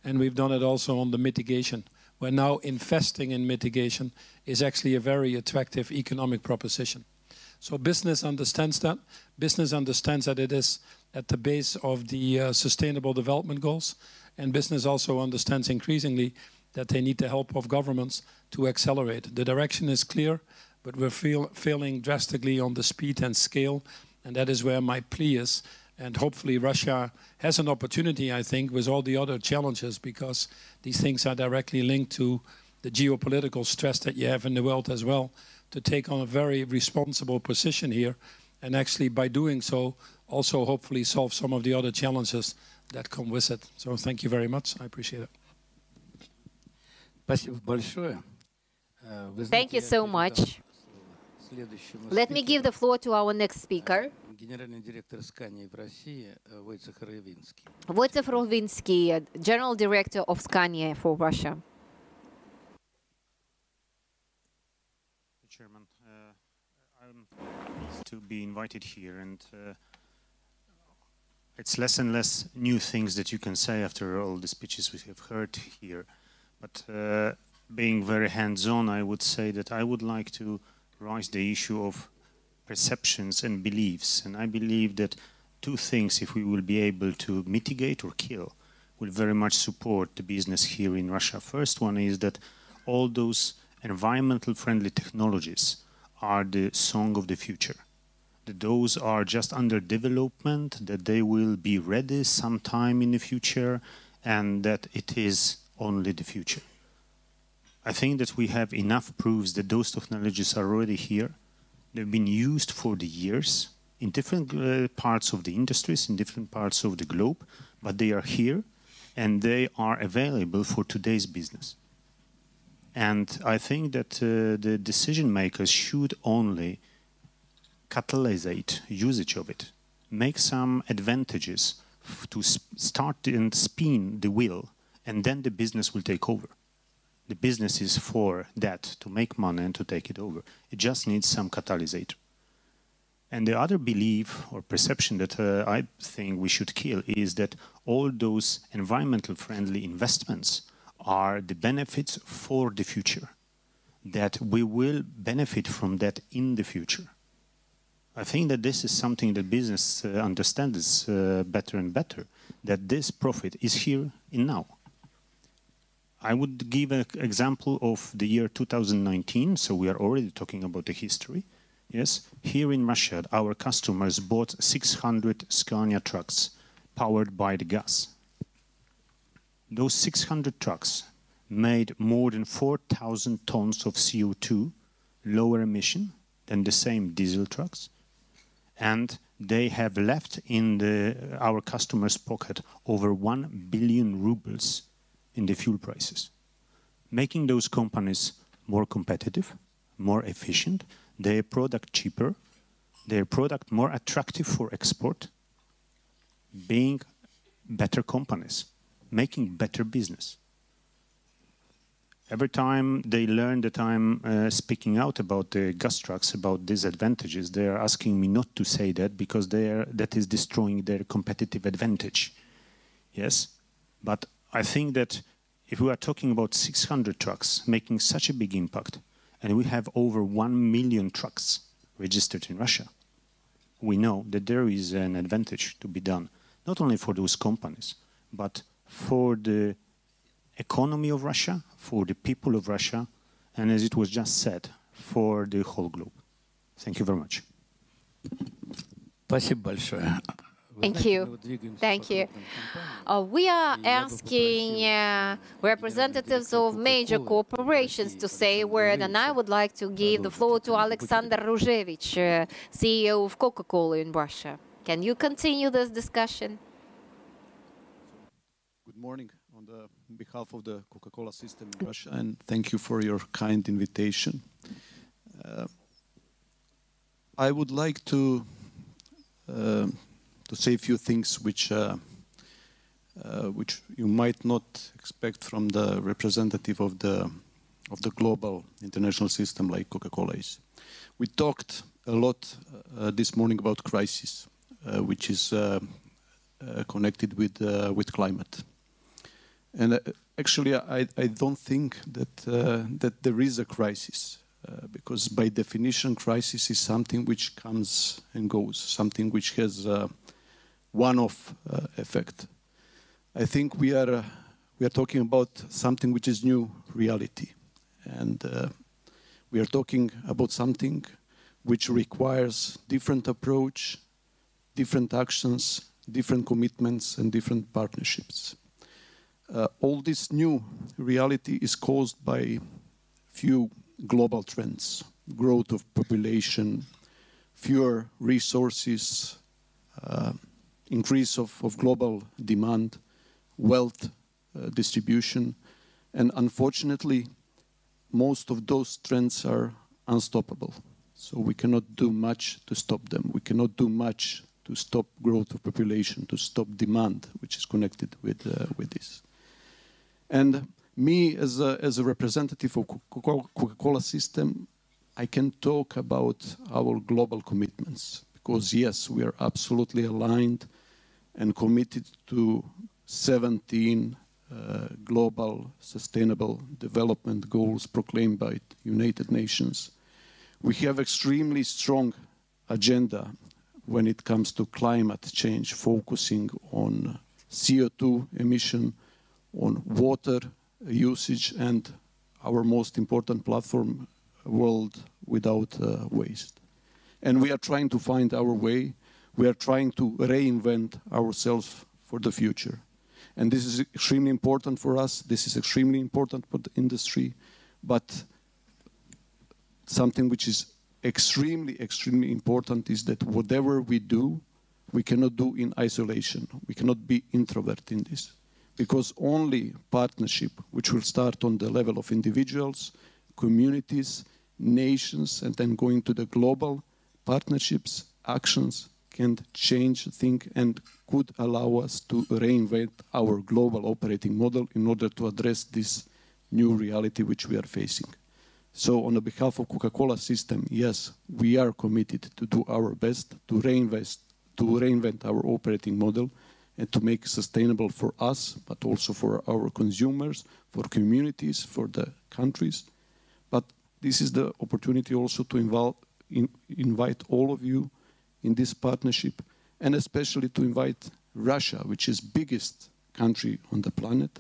And we've done it also on the mitigation, where now investing in mitigation is actually a very attractive economic proposition. So business understands that. Business understands that it is at the base of the Sustainable Development Goals. And business also understands increasingly that they need the help of governments to accelerate. The direction is clear, but we're failing drastically on the speed and scale. And that is where my plea is. And hopefully Russia has an opportunity, I think, with all the other challenges, because these things are directly linked to the geopolitical stress that you have in the world as well, to take on a very responsible position here. And actually, by doing so, also hopefully solve some of the other challenges that come with it. So thank you very much. I appreciate it. Thank you so much. Let me give the floor to our next speaker. Wojciech Rowiński, General Director of Scania for Russia. Chairman, I'm pleased to be invited here, and it's less and less new things that you can say after all the speeches we have heard here. But being very hands-on, I would say that I would like to raise the issue of perceptions and beliefs. And I believe that 2 things, if we will be able to mitigate or kill, will very much support the business here in Russia. First one is that all those environmental friendly technologies are the song of the future. That those are just under development, that they will be ready sometime in the future, and that it is only the future. I think that we have enough proofs that those technologies are already here. They've been used for the years in different parts of the industries, in different parts of the globe, but they are here and they are available for today's business. And I think that the decision makers should only catalyze usage of it, make some advantages to start and spin the wheel, and then the business will take over. The business is for that, to make money and to take it over. It just needs some catalyst. And the other belief or perception that I think we should kill is that all those environmental friendly investments are the benefits for the future, that we will benefit from that in the future. I think that this is something that business understands better and better, that this profit is here in now. I would give an example of the year 2019, so we are already talking about the history. Yes, here in Russia, our customers bought 600 Scania trucks powered by the gas. those 600 trucks made more than 4,000 tons of CO2 lower emission than the same diesel trucks, and they have left in our customers' pocket over 1 billion rubles in the fuel prices, making those companies more competitive, more efficient, their product cheaper, their product more attractive for export, being better companies, making better business. Every time they learn that I'm speaking out about the gas trucks, about disadvantages, they are asking me not to say that because that is destroying their competitive advantage. Yes, but I think that if we are talking about 600 trucks making such a big impact, and we have over 1 million trucks registered in Russia, we know that there is an advantage to be done, not only for those companies, but for the economy of Russia, for the people of Russia, and as it was just said, for the whole globe. Thank you very much. Спасибо большое. Thank you. Thank you. We are asking representatives of major corporations to say a word, and I would like to give the floor to Alexander Ruzhevich, CEO of Coca-Cola in Russia. Can you continue this discussion? Good morning on behalf of the Coca-Cola system in Russia, and thank you for your kind invitation. I would like to say a few things which you might not expect from the representative of the global international system like Coca-Cola is. We talked a lot this morning about crisis, which is connected with climate. And actually, I don't think that there is a crisis, because by definition, crisis is something which comes and goes, something which has one-off effect. I think we are talking about something which is new reality, and we are talking about something which requires different approach, different actions, different commitments, and different partnerships. All this new reality is caused by few global trends: growth of population, fewer resources, increase of global demand, wealth distribution, and unfortunately, most of those trends are unstoppable. So we cannot do much to stop them. We cannot do much to stop growth of population, to stop demand, which is connected with this. And me, as a representative of Coca-Cola system, I can talk about our global commitments, because yes, we are absolutely aligned and committed to 17 global sustainable development goals proclaimed by United Nations. We have extremely strong agenda when it comes to climate change, focusing on CO2 emission, on water usage, and our most important platform, World Without Waste. And we are trying to find our way. We are trying to reinvent ourselves for the future. And this is extremely important for us. This is extremely important for the industry. But something which is extremely, extremely important is that whatever we do, we cannot do in isolation. We cannot be introvert in this. Because only partnership, which will start on the level of individuals, communities, nations, and then going to the global partnerships, actions, can change things and could allow us to reinvent our global operating model in order to address this new reality which we are facing. So on the behalf of Coca-Cola system, yes, we are committed to do our best to reinvent our operating model and to make it sustainable for us, but also for our consumers, for communities, for the countries. But this is the opportunity also to invite all of you in this partnership, and especially to invite Russia, which is biggest country on the planet,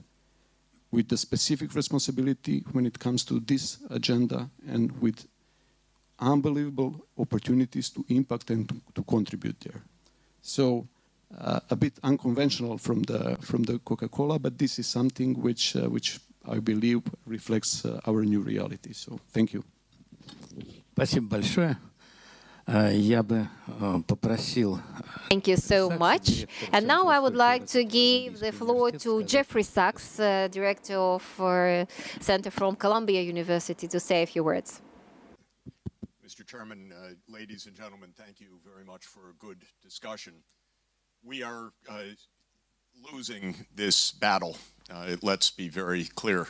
with the specific responsibility when it comes to this agenda and with unbelievable opportunities to impact and to contribute there. So a bit unconventional from the Coca-Cola, but this is something which I believe reflects our new reality. So thank you. Спасибо большое. Я бы попросил. Thank you so much. And now I would like to give the floor to Jeffrey Sachs, director of Center from Columbia University, to say a few words. Mr. Chairman, ladies and gentlemen, thank you very much for a good discussion. We are losing this battle. Let's be very clear.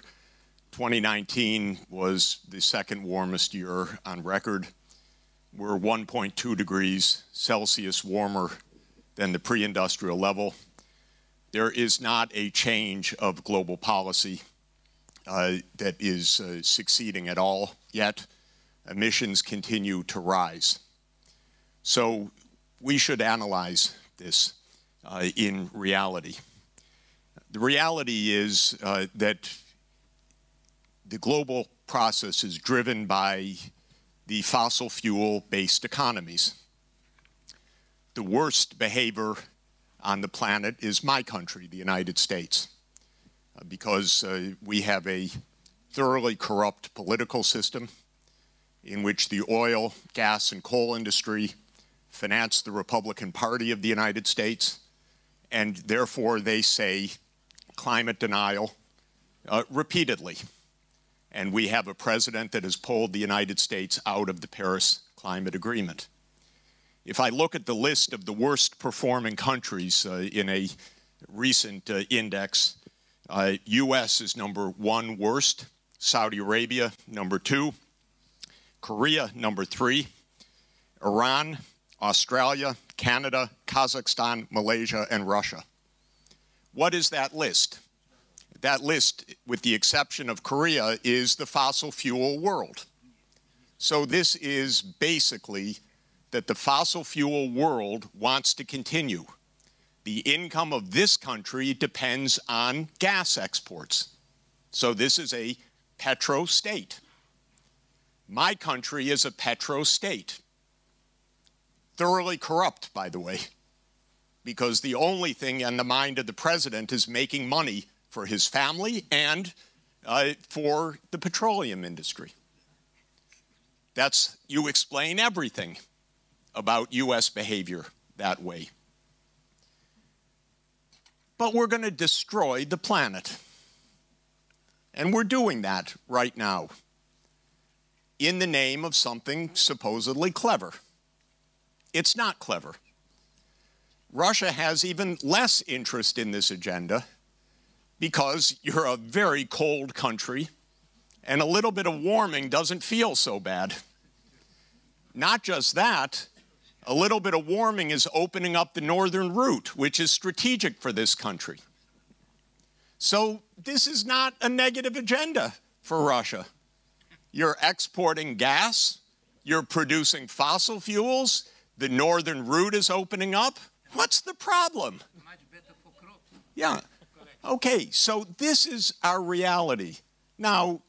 2019 was the second warmest year on record. We're 1.2 degrees Celsius warmer than the pre-industrial level. There is not a change of global policy that is succeeding at all yet. Emissions continue to rise. So we should analyze this in reality. The reality is that the global process is driven by the fossil fuel-based economies. The worst behavior on the planet is my country, the United States, because we have a thoroughly corrupt political system in which the oil, gas, and coal industry finance the Republican Party of the United States, and therefore they say climate denial repeatedly. And we have a president that has pulled the United States out of the Paris Climate Agreement. If I look at the list of the worst performing countries in a recent index, US is #1 worst, Saudi Arabia #2, Korea #3, Iran, Australia, Canada, Kazakhstan, Malaysia, and Russia. What is that list? That list, with the exception of Korea, is the fossil fuel world. So this is basically that the fossil fuel world wants to continue. The income of this country depends on gas exports. So this is a petro-state. My country is a petro-state. Thoroughly corrupt, by the way, because the only thing on the mind of the president is making money for his family and for the petroleum industry. You explain everything about US behavior that way. But we're going to destroy the planet. And we're doing that right now in the name of something supposedly clever. It's not clever. Russia has even less interest in this agenda because you're a very cold country and a little bit of warming doesn't feel so bad. Not just that, a little bit of warming is opening up the northern route, which is strategic for this country. So this is not a negative agenda for Russia. You're exporting gas, you're producing fossil fuels, the northern route is opening up. What's the problem? Yeah. Okay, so this is our reality. Now,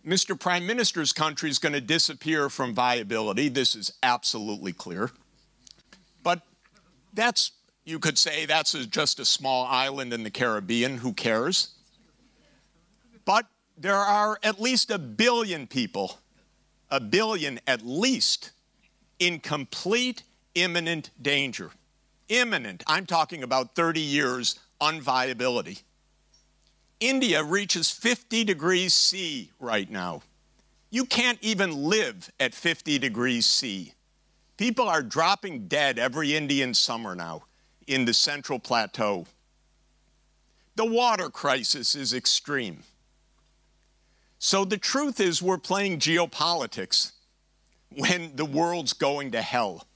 Mr. Prime Minister's country is going to disappear from viability. This is absolutely clear. But you could say that's just a small island in the Caribbean. Who cares? But there are at least 1 billion people, 1 billion at least, in complete imminent danger. Imminent. I'm talking about 30 years unviability. India reaches 50 degrees C right now. You can't even live at 50 degrees C. People are dropping dead every Indian summer now in the Central Plateau. The water crisis is extreme. So the truth is we're playing geopolitics when the world's going to hell.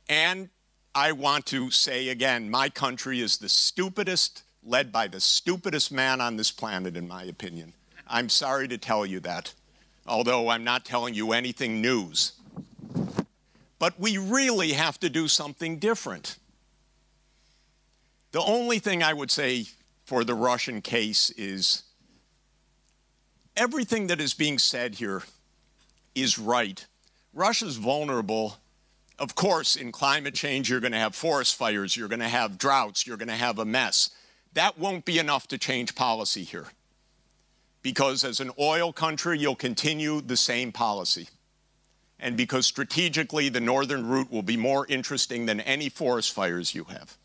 And I want to say again, my country is the stupidest, led by the stupidest man on this planet, in my opinion. I'm sorry to tell you that, although I'm not telling you anything news. But we really have to do something different. The only thing I would say for the Russian case is everything that is being said here is right. Russia's vulnerable Of course, in climate change, you're going to have forest fires, you're going to have droughts, you're going to have a mess. That won't be enough to change policy here. Because as an oil country, you'll continue the same policy. And because strategically, the northern route will be more interesting than any forest fires you have.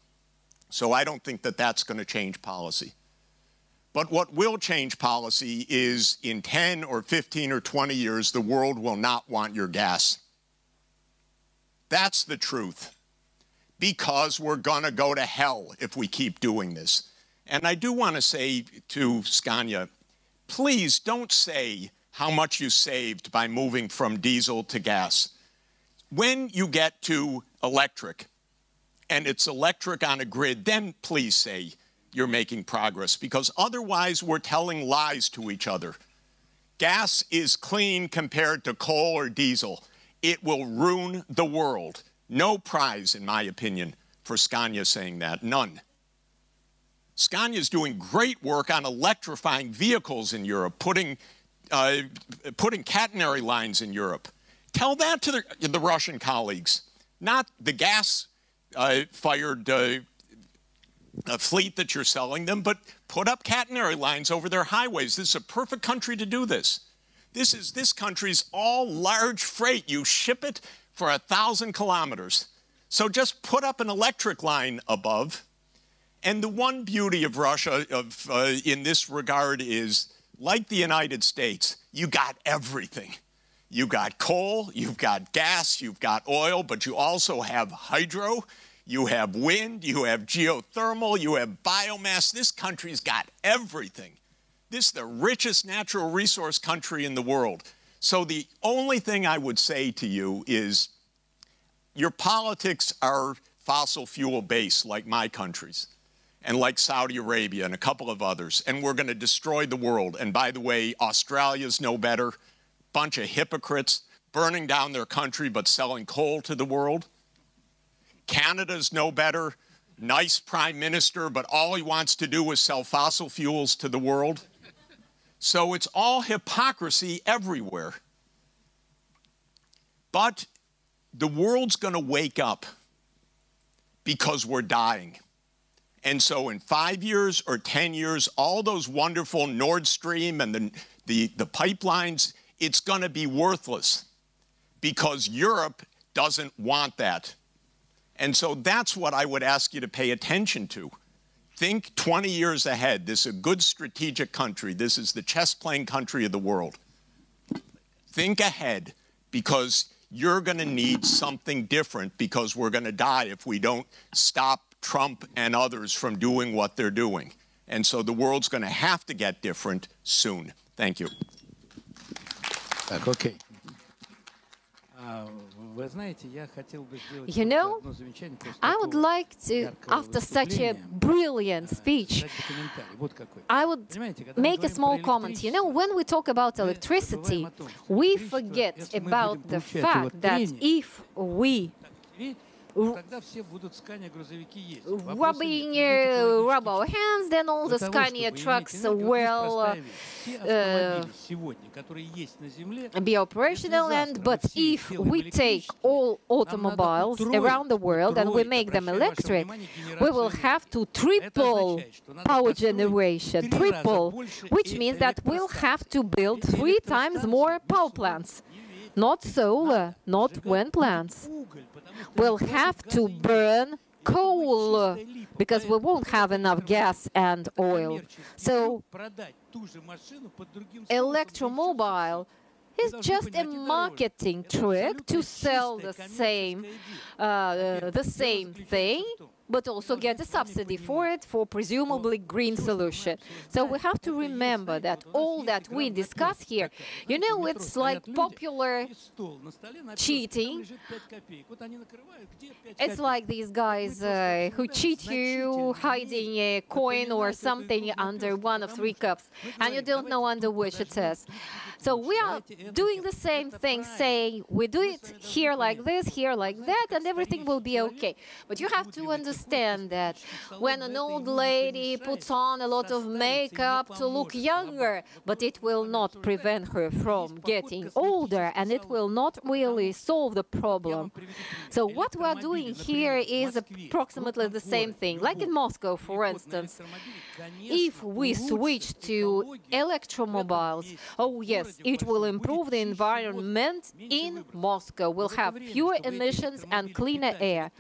So I don't think that that's going to change policy. But what will change policy is in 10 or 15 or 20 years, the world will not want your gas. That's the truth. Because we're going to go to hell if we keep doing this. And I do want to say to Scania, please don't say how much you saved by moving from diesel to gas. When you get to electric, and it's electric on a grid, then please say you're making progress, because otherwise we're telling lies to each other. Gas is clean compared to coal or diesel. It will ruin the world. No prize, in my opinion, for Scania saying that. None. Scania is doing great work on electrifying vehicles in Europe, putting catenary lines in Europe. Tell that to the Russian colleagues, not the gas-fired fleet that you're selling them, but put up catenary lines over their highways. This is a perfect country to do this. This country's all large freight. You ship it for 1,000 kilometers. So just put up an electric line above. And the one beauty of Russia in this regard is, like the United States, you got everything. You got coal, you've got gas, you've got oil, but you also have hydro, you have wind, you have geothermal, you have biomass. This country's got everything. This is the richest natural resource country in the world. So the only thing I would say to you is your politics are fossil fuel based, like my country's, and like Saudi Arabia and a couple of others, and we're going to destroy the world. And by the way, Australia's no better. Bunch of hypocrites burning down their country but selling coal to the world. Canada's no better. Nice prime minister, but all he wants to do is sell fossil fuels to the world. So it's all hypocrisy everywhere. But the world's going to wake up because we're dying. And so in 5 years or 10 years, all those wonderful Nord Stream and the pipelines, it's going to be worthless because Europe doesn't want that. And so that's what I would ask you to pay attention to. Think 20 years ahead. This is a good strategic country. This is the chess-playing country of the world. Think ahead, because you're going to need something different, because we're going to die if we don't stop Trump and others from doing what they're doing. And so the world's going to have to get different soon. Thank you. Okay. You know, I would like to, after such a brilliant speech, I would make a small comment. You know, when we talk about electricity, we forget about the fact that if we rub our hands, then all the Scania trucks will be operational. But if we take all automobiles around the world and we make them electric, we will have to triple power generation, which means that we'll have to build 3 times more power plants. Not solar, not wind plants. We'll have to burn coal because we won't have enough gas and oil. So electromobile is just a marketing trick to sell the same thing, but also get a subsidy for it, for presumably green solution. So we have to remember that all that we discuss here, you know, it's like popular cheating. It's like these guys who cheat you, hiding a coin or something under one of 3 cups, and you don't know under which it is. So we are doing the same thing, saying we do it here like this, here like that, and everything will be okay. But you have to understand understand that. When an old lady puts on a lot of makeup to look younger, but it will not prevent her from getting older, and it will not really solve the problem. So what we are doing here is approximately the same thing. Like in Moscow, for instance, if we switch to electromobiles, oh yes, it will improve the environment in Moscow. We'll have fewer emissions and cleaner air.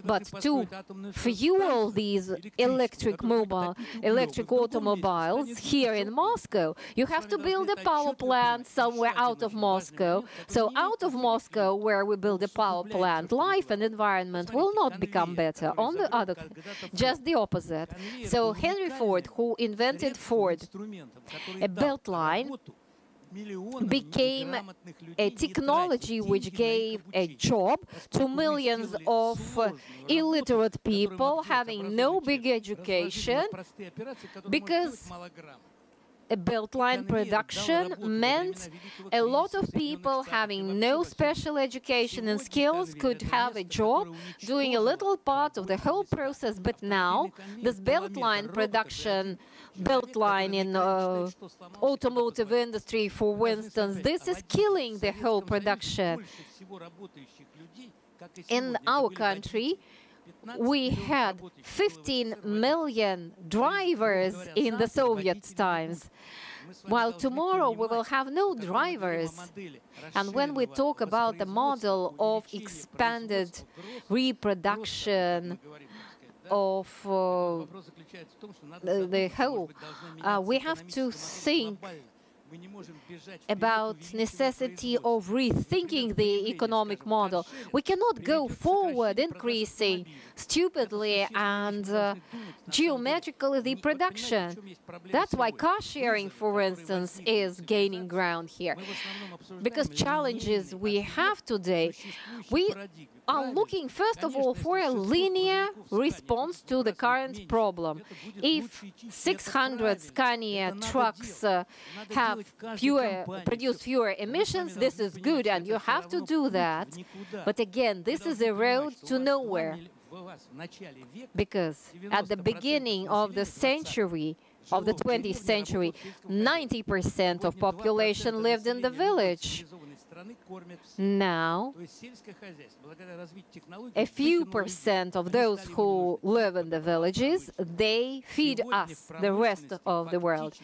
But to fuel these electric automobiles here in Moscow, you have to build a power plant somewhere out of Moscow. So out of Moscow, where we build a power plant, life and environment will not become better. On the other, just the opposite. So Henry Ford, who invented Ford, a belt line, became a technology which gave a job to millions of illiterate people having no big education, because a beltline production meant a lot of people having no special education and skills could have a job doing a little part of the whole process. But now this beltline production, beltline in automotive industry, for instance, this is killing the whole production. In our country, we had 15 million drivers in the Soviet times, while tomorrow we will have no drivers. And when we talk about the model of expanded reproduction of the whole, we have to think about necessity of rethinking the economic model. We cannot go forward increasing stupidly and geometrically the production. That's why car sharing, for instance, is gaining ground here. Because challenges we have today, we are looking, first of all, for a linear response to the current problem. If 600 Scania trucks produce fewer emissions, this is good, and you have to do that. But again, this is a road to nowhere. Because at the beginning of the century, of the 20th century, 90% of population lived in the village. Now, a few percent of those who live in the villages, they feed us, the rest of the world.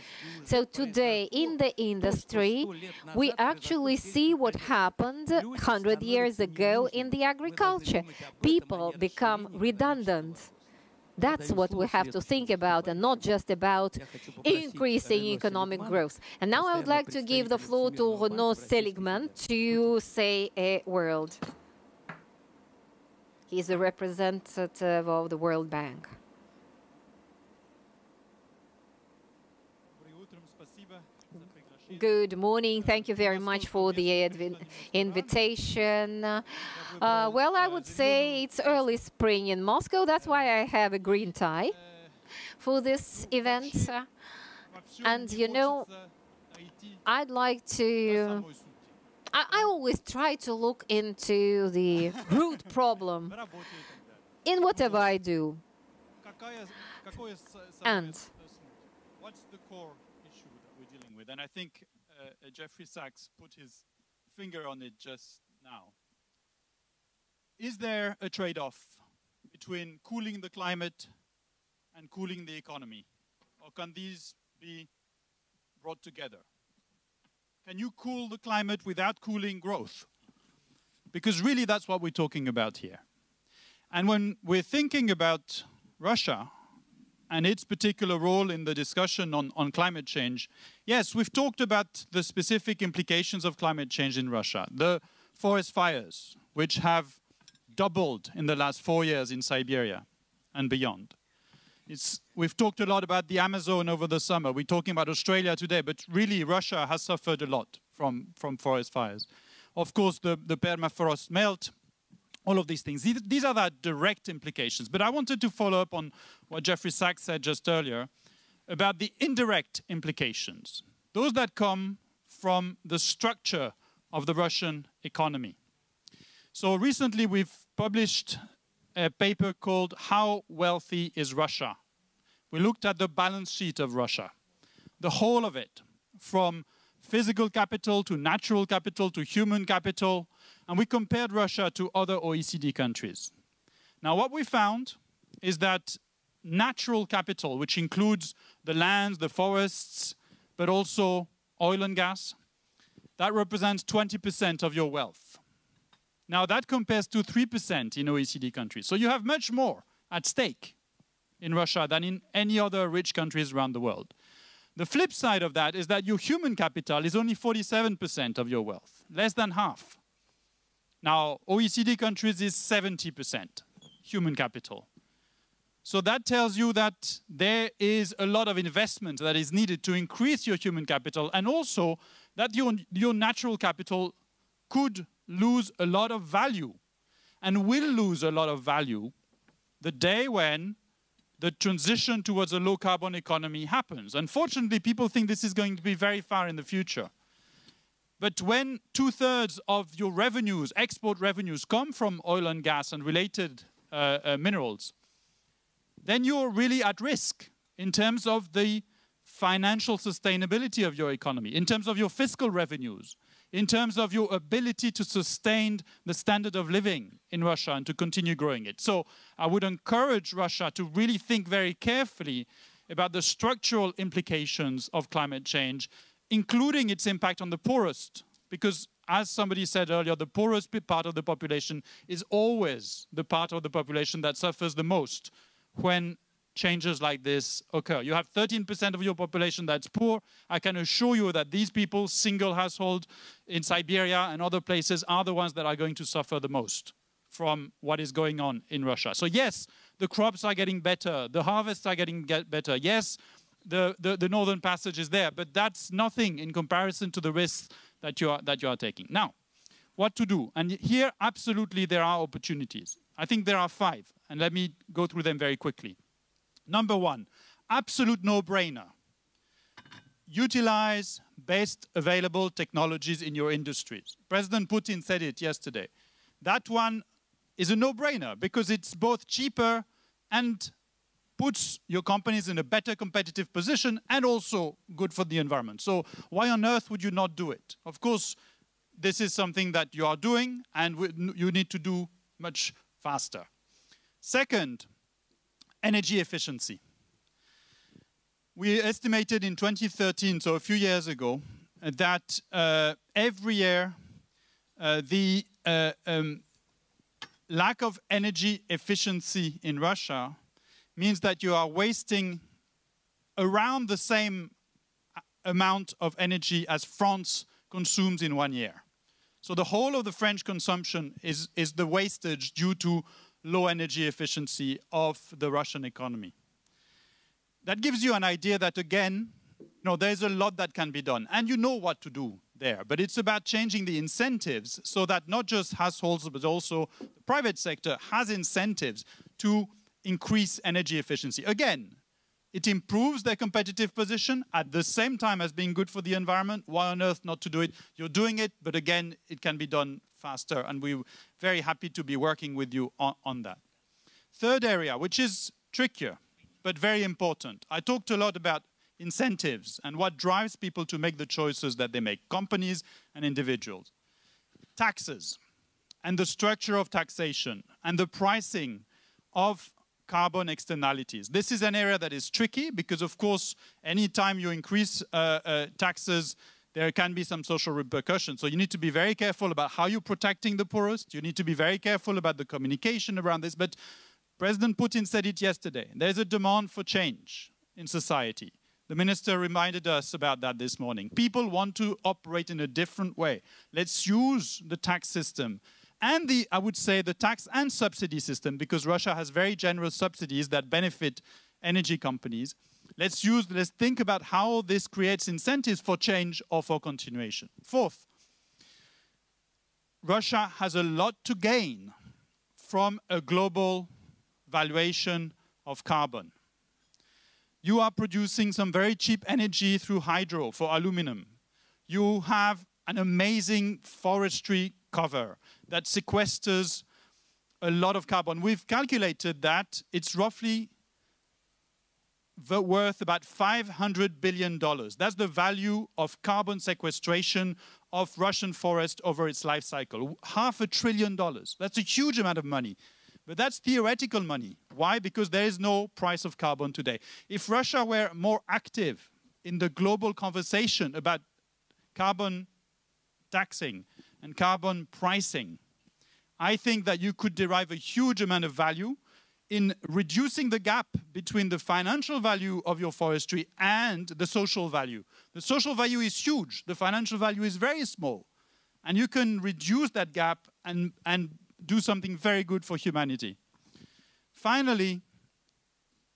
So today, in the industry, we actually see what happened 100 years ago in the agriculture. People become redundant. That's what we have to think about, and not just about increasing economic growth. And now I would like to give the floor to Renaud Seligman to say a word. He's a representative of the World Bank. Good morning. Thank you very much for the invitation. Well, I would say it's early spring in Moscow. That's why I have a green tie for this event. And, you know, I'd like to... I always try to look into the root problem in whatever I do. And what's the core issue that we're dealing with? And I think Jeffrey Sachs put his finger on it just now. Is there a trade-off between cooling the climate and cooling the economy? Or can these be brought together? Can you cool the climate without cooling growth? Because really that's what we're talking about here. And when we're thinking about Russia and its particular role in the discussion on climate change, yes, we've talked about the specific implications of climate change in Russia. The forest fires, which have doubled in the last 4 years in Siberia and beyond. We've talked a lot about the Amazon over the summer. We're talking about Australia today, but really Russia has suffered a lot from forest fires. Of course, the permafrost melt, all of these things. These are the direct implications. But I wanted to follow up on what Jeffrey Sachs said just earlier about the indirect implications, those that come from the structure of the Russian economy. So recently we've published a paper called How Wealthy is Russia? We looked at the balance sheet of Russia, the whole of it, from physical capital to natural capital to human capital, and we compared Russia to other OECD countries. Now, what we found is that natural capital, which includes the lands, the forests, but also oil and gas, that represents 20% of your wealth. Now, that compares to 3% in OECD countries. So you have much more at stake in Russia than in any other rich countries around the world. The flip side of that is that your human capital is only 47% of your wealth, less than half. Now, OECD countries is 70% human capital. So that tells you that there is a lot of investment that is needed to increase your human capital, and also that your natural capital could lose a lot of value and will lose a lot of value the day when the transition towards a low-carbon economy happens. Unfortunately, people think this is going to be very far in the future. But when 2/3 of your revenues, export revenues, come from oil and gas and related minerals, then you're really at risk in terms of the financial sustainability of your economy, in terms of your fiscal revenues, in terms of your ability to sustain the standard of living in Russia and to continue growing it. So I would encourage Russia to really think very carefully about the structural implications of climate change, including its impact on the poorest, because as somebody said earlier, the poorest part of the population is always the part of the population that suffers the most when changes like this occur. You have 13% of your population that's poor. I can assure you that these people, single household in Siberia and other places, are the ones that are going to suffer the most from what is going on in Russia. So yes, the crops are getting better, the harvests are getting better. Yes, the Northern Passage is there, but that's nothing in comparison to the risks that you are taking. Now, what to do? And here, absolutely, there are opportunities. I think there are 5, and let me go through them very quickly. Number 1, absolute no-brainer. Utilize best available technologies in your industries. President Putin said it yesterday. That one is a no-brainer because it's both cheaper and puts your companies in a better competitive position and also good for the environment. So why on earth would you not do it? Of course, this is something that you are doing and you need to do much faster. Second, energy efficiency. We estimated in 2013, so a few years ago, that every year the lack of energy efficiency in Russia means that you are wasting around the same amount of energy as France consumes in 1 year. So the whole of the French consumption is the wastage due to low energy efficiency of the Russian economy. That gives you an idea that, again, there's a lot that can be done. And you know what to do there. But it's about changing the incentives so that not just households, but also the private sector has incentives to increase energy efficiency. Again, it improves their competitive position at the same time as being good for the environment. Why on earth not to do it? You're doing it, but again, it can be done faster, and we're very happy to be working with you on that. Third area, which is trickier, but very important. I talked a lot about incentives and what drives people to make the choices that they make, companies and individuals. Taxes and the structure of taxation and the pricing of carbon externalities. This is an area that is tricky because, of course, anytime you increase taxes, there can be some social repercussions. So you need to be very careful about how you're protecting the poorest. You need to be very careful about the communication around this. But President Putin said it yesterday. There's a demand for change in society. The minister reminded us about that this morning. People want to operate in a different way. Let's use the tax system and I would say the tax and subsidy system, because Russia has very generous subsidies that benefit energy companies. Let's think about how this creates incentives for change or for continuation. Fourth, Russia has a lot to gain from a global valuation of carbon. You are producing some very cheap energy through hydro for aluminum. You have an amazing forestry cover that sequesters a lot of carbon. We've calculated that it's roughly worth about $500 billion. That's the value of carbon sequestration of Russian forest over its life cycle. $500 billion. That's a huge amount of money. But that's theoretical money. Why? Because there is no price of carbon today. If Russia were more active in the global conversation about carbon taxing and carbon pricing, I think that you could derive a huge amount of value in reducing the gap between the financial value of your forestry and the social value. The social value is huge. The financial value is very small. And you can reduce that gap and do something very good for humanity. Finally,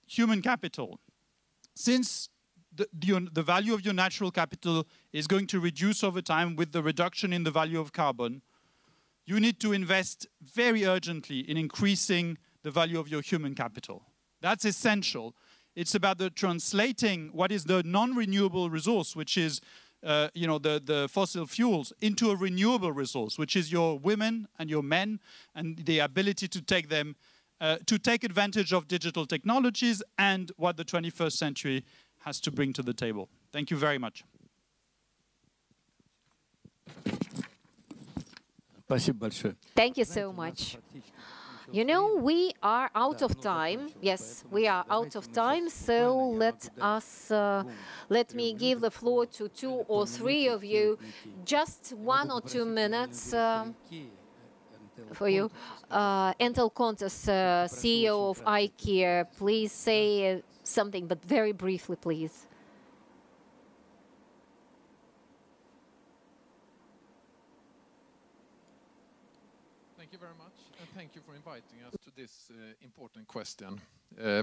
human capital. Since the value of your natural capital is going to reduce over time with the reduction in the value of carbon, you need to invest very urgently in increasing the value of your human capital. That's essential. It's about the translating what is the non-renewable resource, which is the fossil fuels, into a renewable resource, which is your women and your men, and the ability to take them, to take advantage of digital technologies and what the 21st century has to bring to the table. Thank you very much. Thank you so much. You know, we are out of time. Yes, we are out of time. So let me give the floor to 2 or 3 of you. Just 1 or 2 minutes for you. Entel Contas, CEO of IKEA, please say something, but very briefly, please. Thank you very much, and thank you for inviting us to this important question.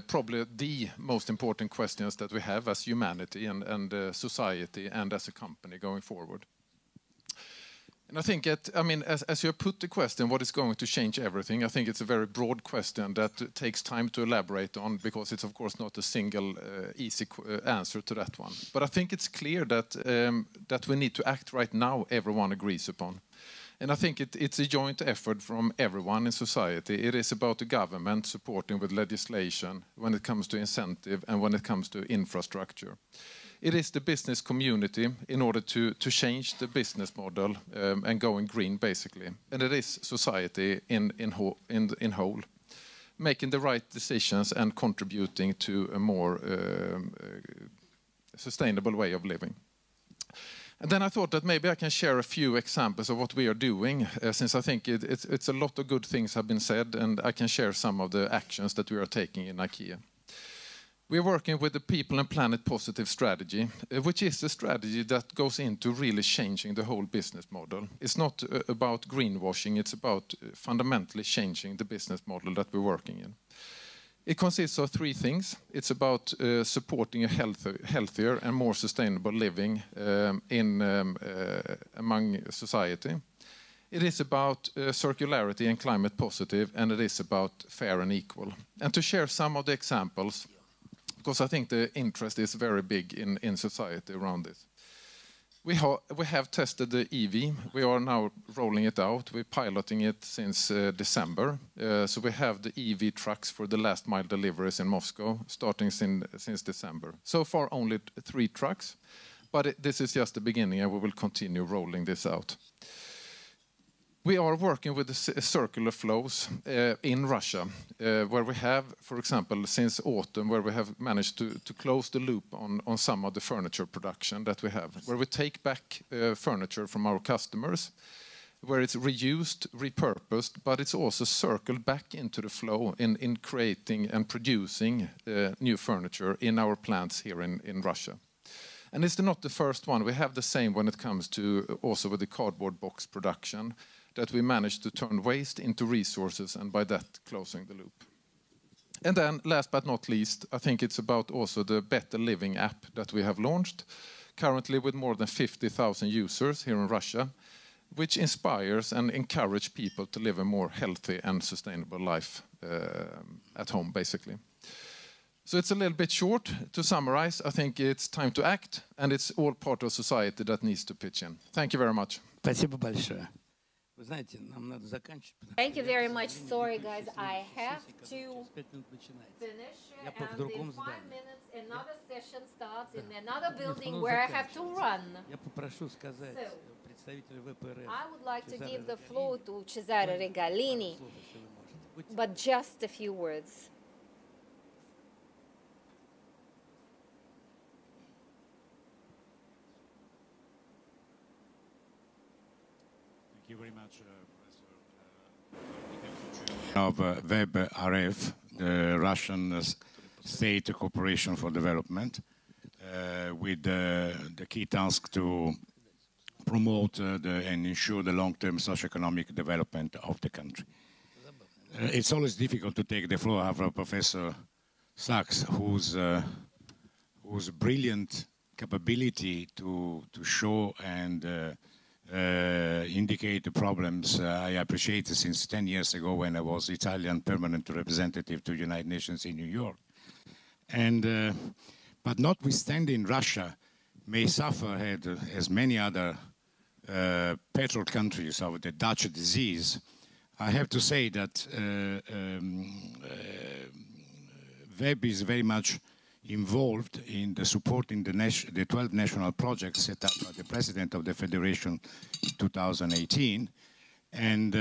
Probably the most important questions that we have as humanity and society and as a company going forward. And I think, as you have put the question, what is going to change everything? I think it's a very broad question that takes time to elaborate on, because it's of course not a single easy answer to that one. But I think it's clear that we need to act right now, everyone agrees upon. And I think it's a joint effort from everyone in society. It is about the government supporting with legislation when it comes to incentive and when it comes to infrastructure. It is the business community in order to change the business model and going green, basically. And it is society in whole, making the right decisions and contributing to a more sustainable way of living. And then I thought that maybe I can share a few examples of what we are doing, since I think it's a lot of good things have been said, and I can share some of the actions that we are taking in IKEA. We are working with the People and Planet Positive strategy, which is a strategy that goes into really changing the whole business model. It's not about greenwashing, it's about fundamentally changing the business model that we're working in. It consists of 3 things. It's about supporting a healthier and more sustainable living among society. It is about circularity and climate positive, and it is about fair and equal. And to share some of the examples, because I think the interest is very big in society around this. We have tested the EV. We are now rolling it out. We're piloting it since December. So we have the EV trucks for the last mile deliveries in Moscow, starting since December. So far, only 3 trucks, but this is just the beginning, and we will continue rolling this out. We are working with the circular flows in Russia, where we have, for example, since autumn, where we have managed to close the loop on some of the furniture production that we have, where we take back furniture from our customers, where it's reused, repurposed, but it's also circled back into the flow in creating and producing new furniture in our plants here in Russia. And it's not the first one. We have the same when it comes to also with the cardboard box production, that we managed to turn waste into resources, and by that closing the loop. And then last but not least, I think it's about also the Better Living app that we have launched, currently with more than 50,000 users here in Russia, which inspires and encourages people to live a more healthy and sustainable life at home, basically. So it's a little bit short. To summarize, I think it's time to act, and it's all part of society that needs to pitch in. Thank you very much. Спасибо большое. Вы знаете, нам надо заканчивать. Thank you very much. Sorry, guys. I have to finish, Я в and другом in 5 здании. minutes another session starts in another building where I have to run. Я попрошу сказать So, представителю ВПРФ. I would like to Cesare give the Regalini, floor to Cesare Regalini, слов, если вы можете. Будьте but just a few words. Thank you very much, Professor. Of WEB RF, the Russian State Cooperation for Development, with the key task to promote and ensure the long-term socio-economic development of the country. It's always difficult to take the floor after Professor Sachs, whose brilliant capability to show and indicate the problems I appreciated since 10 years ago when I was Italian permanent representative to the United Nations in New York. And, but notwithstanding Russia may suffer as many other petrol countries of the Dutch disease, I have to say that WEB is very much involved in the supporting the 12 national projects set up by the President of the Federation in 2018, and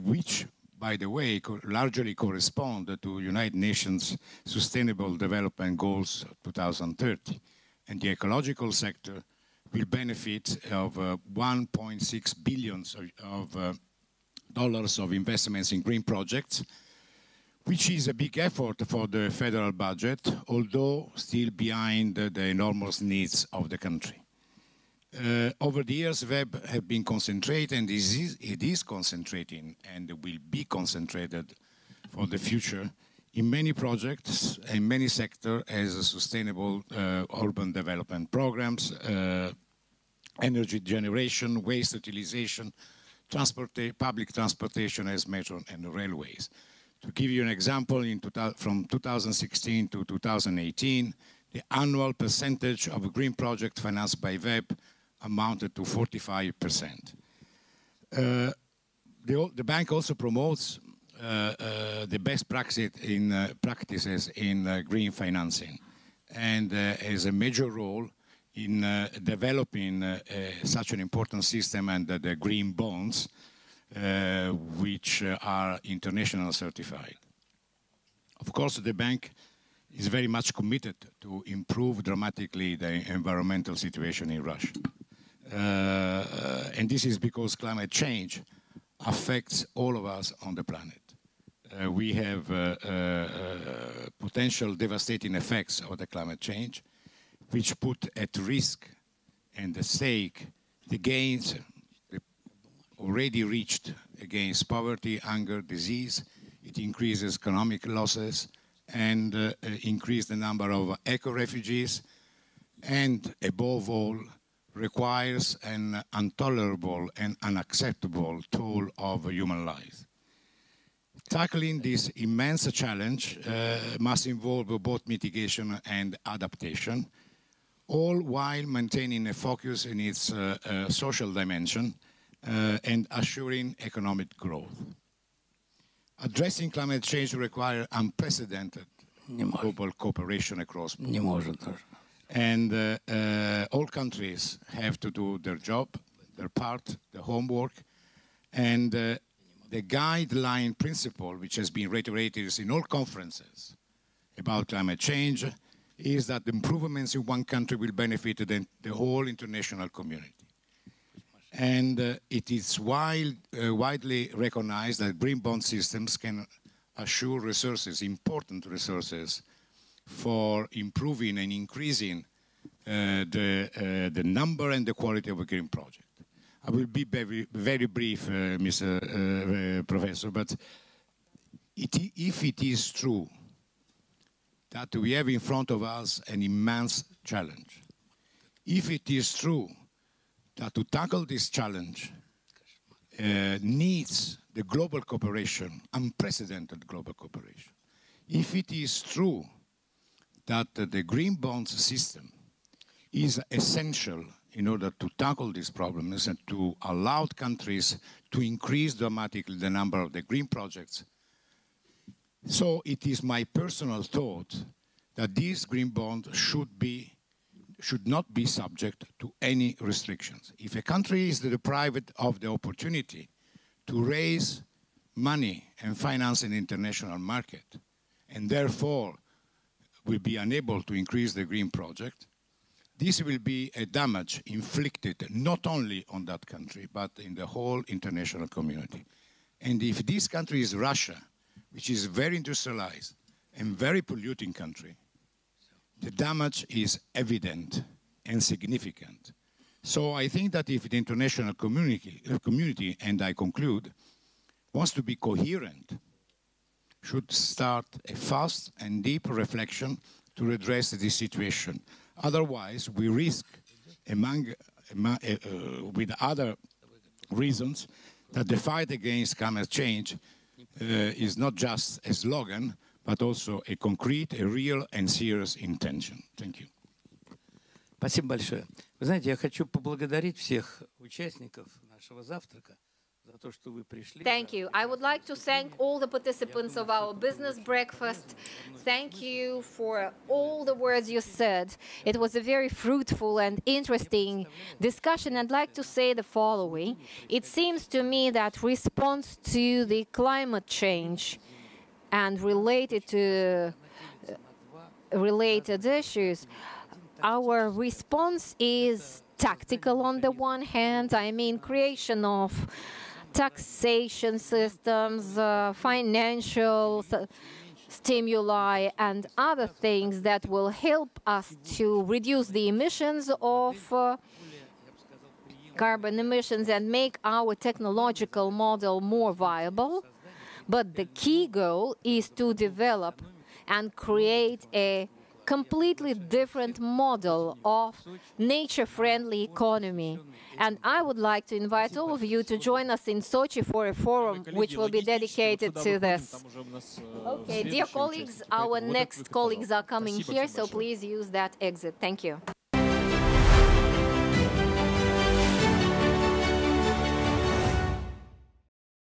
which, by the way, largely correspond to United Nations Sustainable Development Goals 2030. And the ecological sector will benefit of 1.6 billion dollars of investments in green projects, which is a big effort for the federal budget, although still behind the enormous needs of the country. Over the years, WEB have been concentrated, and it is concentrating and will be concentrated for the future in many projects in many sectors as sustainable urban development programs, energy generation, waste utilization, public transportation as metro and railways. To give you an example, from 2016 to 2018, the annual percentage of green projects financed by WEB amounted to 45%. The bank also promotes the best practices in green financing, and has a major role in developing such an important system and the green bonds, which are international certified. Of course, the bank is very much committed to improve dramatically the environmental situation in Russia. And this is because climate change affects all of us on the planet. We have potential devastating effects of the climate change, which put at risk and at stake the gains already reached against poverty, hunger, disease. It increases economic losses and increase the number of eco-refugees, and above all, requires an intolerable and unacceptable toll of human life. Tackling this immense challenge must involve both mitigation and adaptation, all while maintaining a focus in its social dimension and assuring economic growth. Addressing climate change requires unprecedented global cooperation across borders. And all countries have to do their job, their part, the homework, and the guideline principle, which has been reiterated in all conferences about climate change, is that the improvements in one country will benefit the whole international community. And it is widely recognized that green bond systems can assure resources, important resources, for improving and increasing the number and the quality of a green project. I will be very, very brief, Mr. Professor, but if it is true that we have in front of us an immense challenge, if it is true that to tackle this challenge needs the global cooperation, unprecedented global cooperation, if it is true that the green bonds system is essential in order to tackle these problems and to allow countries to increase dramatically the number of the green projects. So it is my personal thought that this green bond should not be subject to any restrictions. If a country is deprived of the opportunity to raise money and finance an international market, and therefore will be unable to increase the green project, this will be a damage inflicted not only on that country, but in the whole international community. And if this country is Russia, which is very industrialized and very polluting country, the damage is evident and significant. So I think that if the international community, and I conclude, wants to be coherent, should start a fast and deep reflection to redress this situation. Otherwise, we risk, with other reasons, that the fight against climate change is not just a slogan, but also a concrete, a real and serious intention. Thank you. Спасибо большое. Вы знаете, я хочу поблагодарить всех участников нашего завтрака за то, что вы пришли. Thank you. I would like to thank all the participants of our business breakfast. Thank you for all the words you said. It was a very fruitful and interesting discussion. I'd like to say the following. It seems to me that response to the climate change and related issues, our response is tactical on the one hand. I mean, creation of taxation systems, financial stimuli, and other things that will help us to reduce the emissions of carbon emissions and make our technological model more viable. But the key goal is to develop and create a completely different model of nature-friendly economy. And I would like to invite all of you to join us in Sochi for a forum which will be dedicated to this. Okay, dear colleagues, our next colleagues are coming here, so please use that exit. Thank you.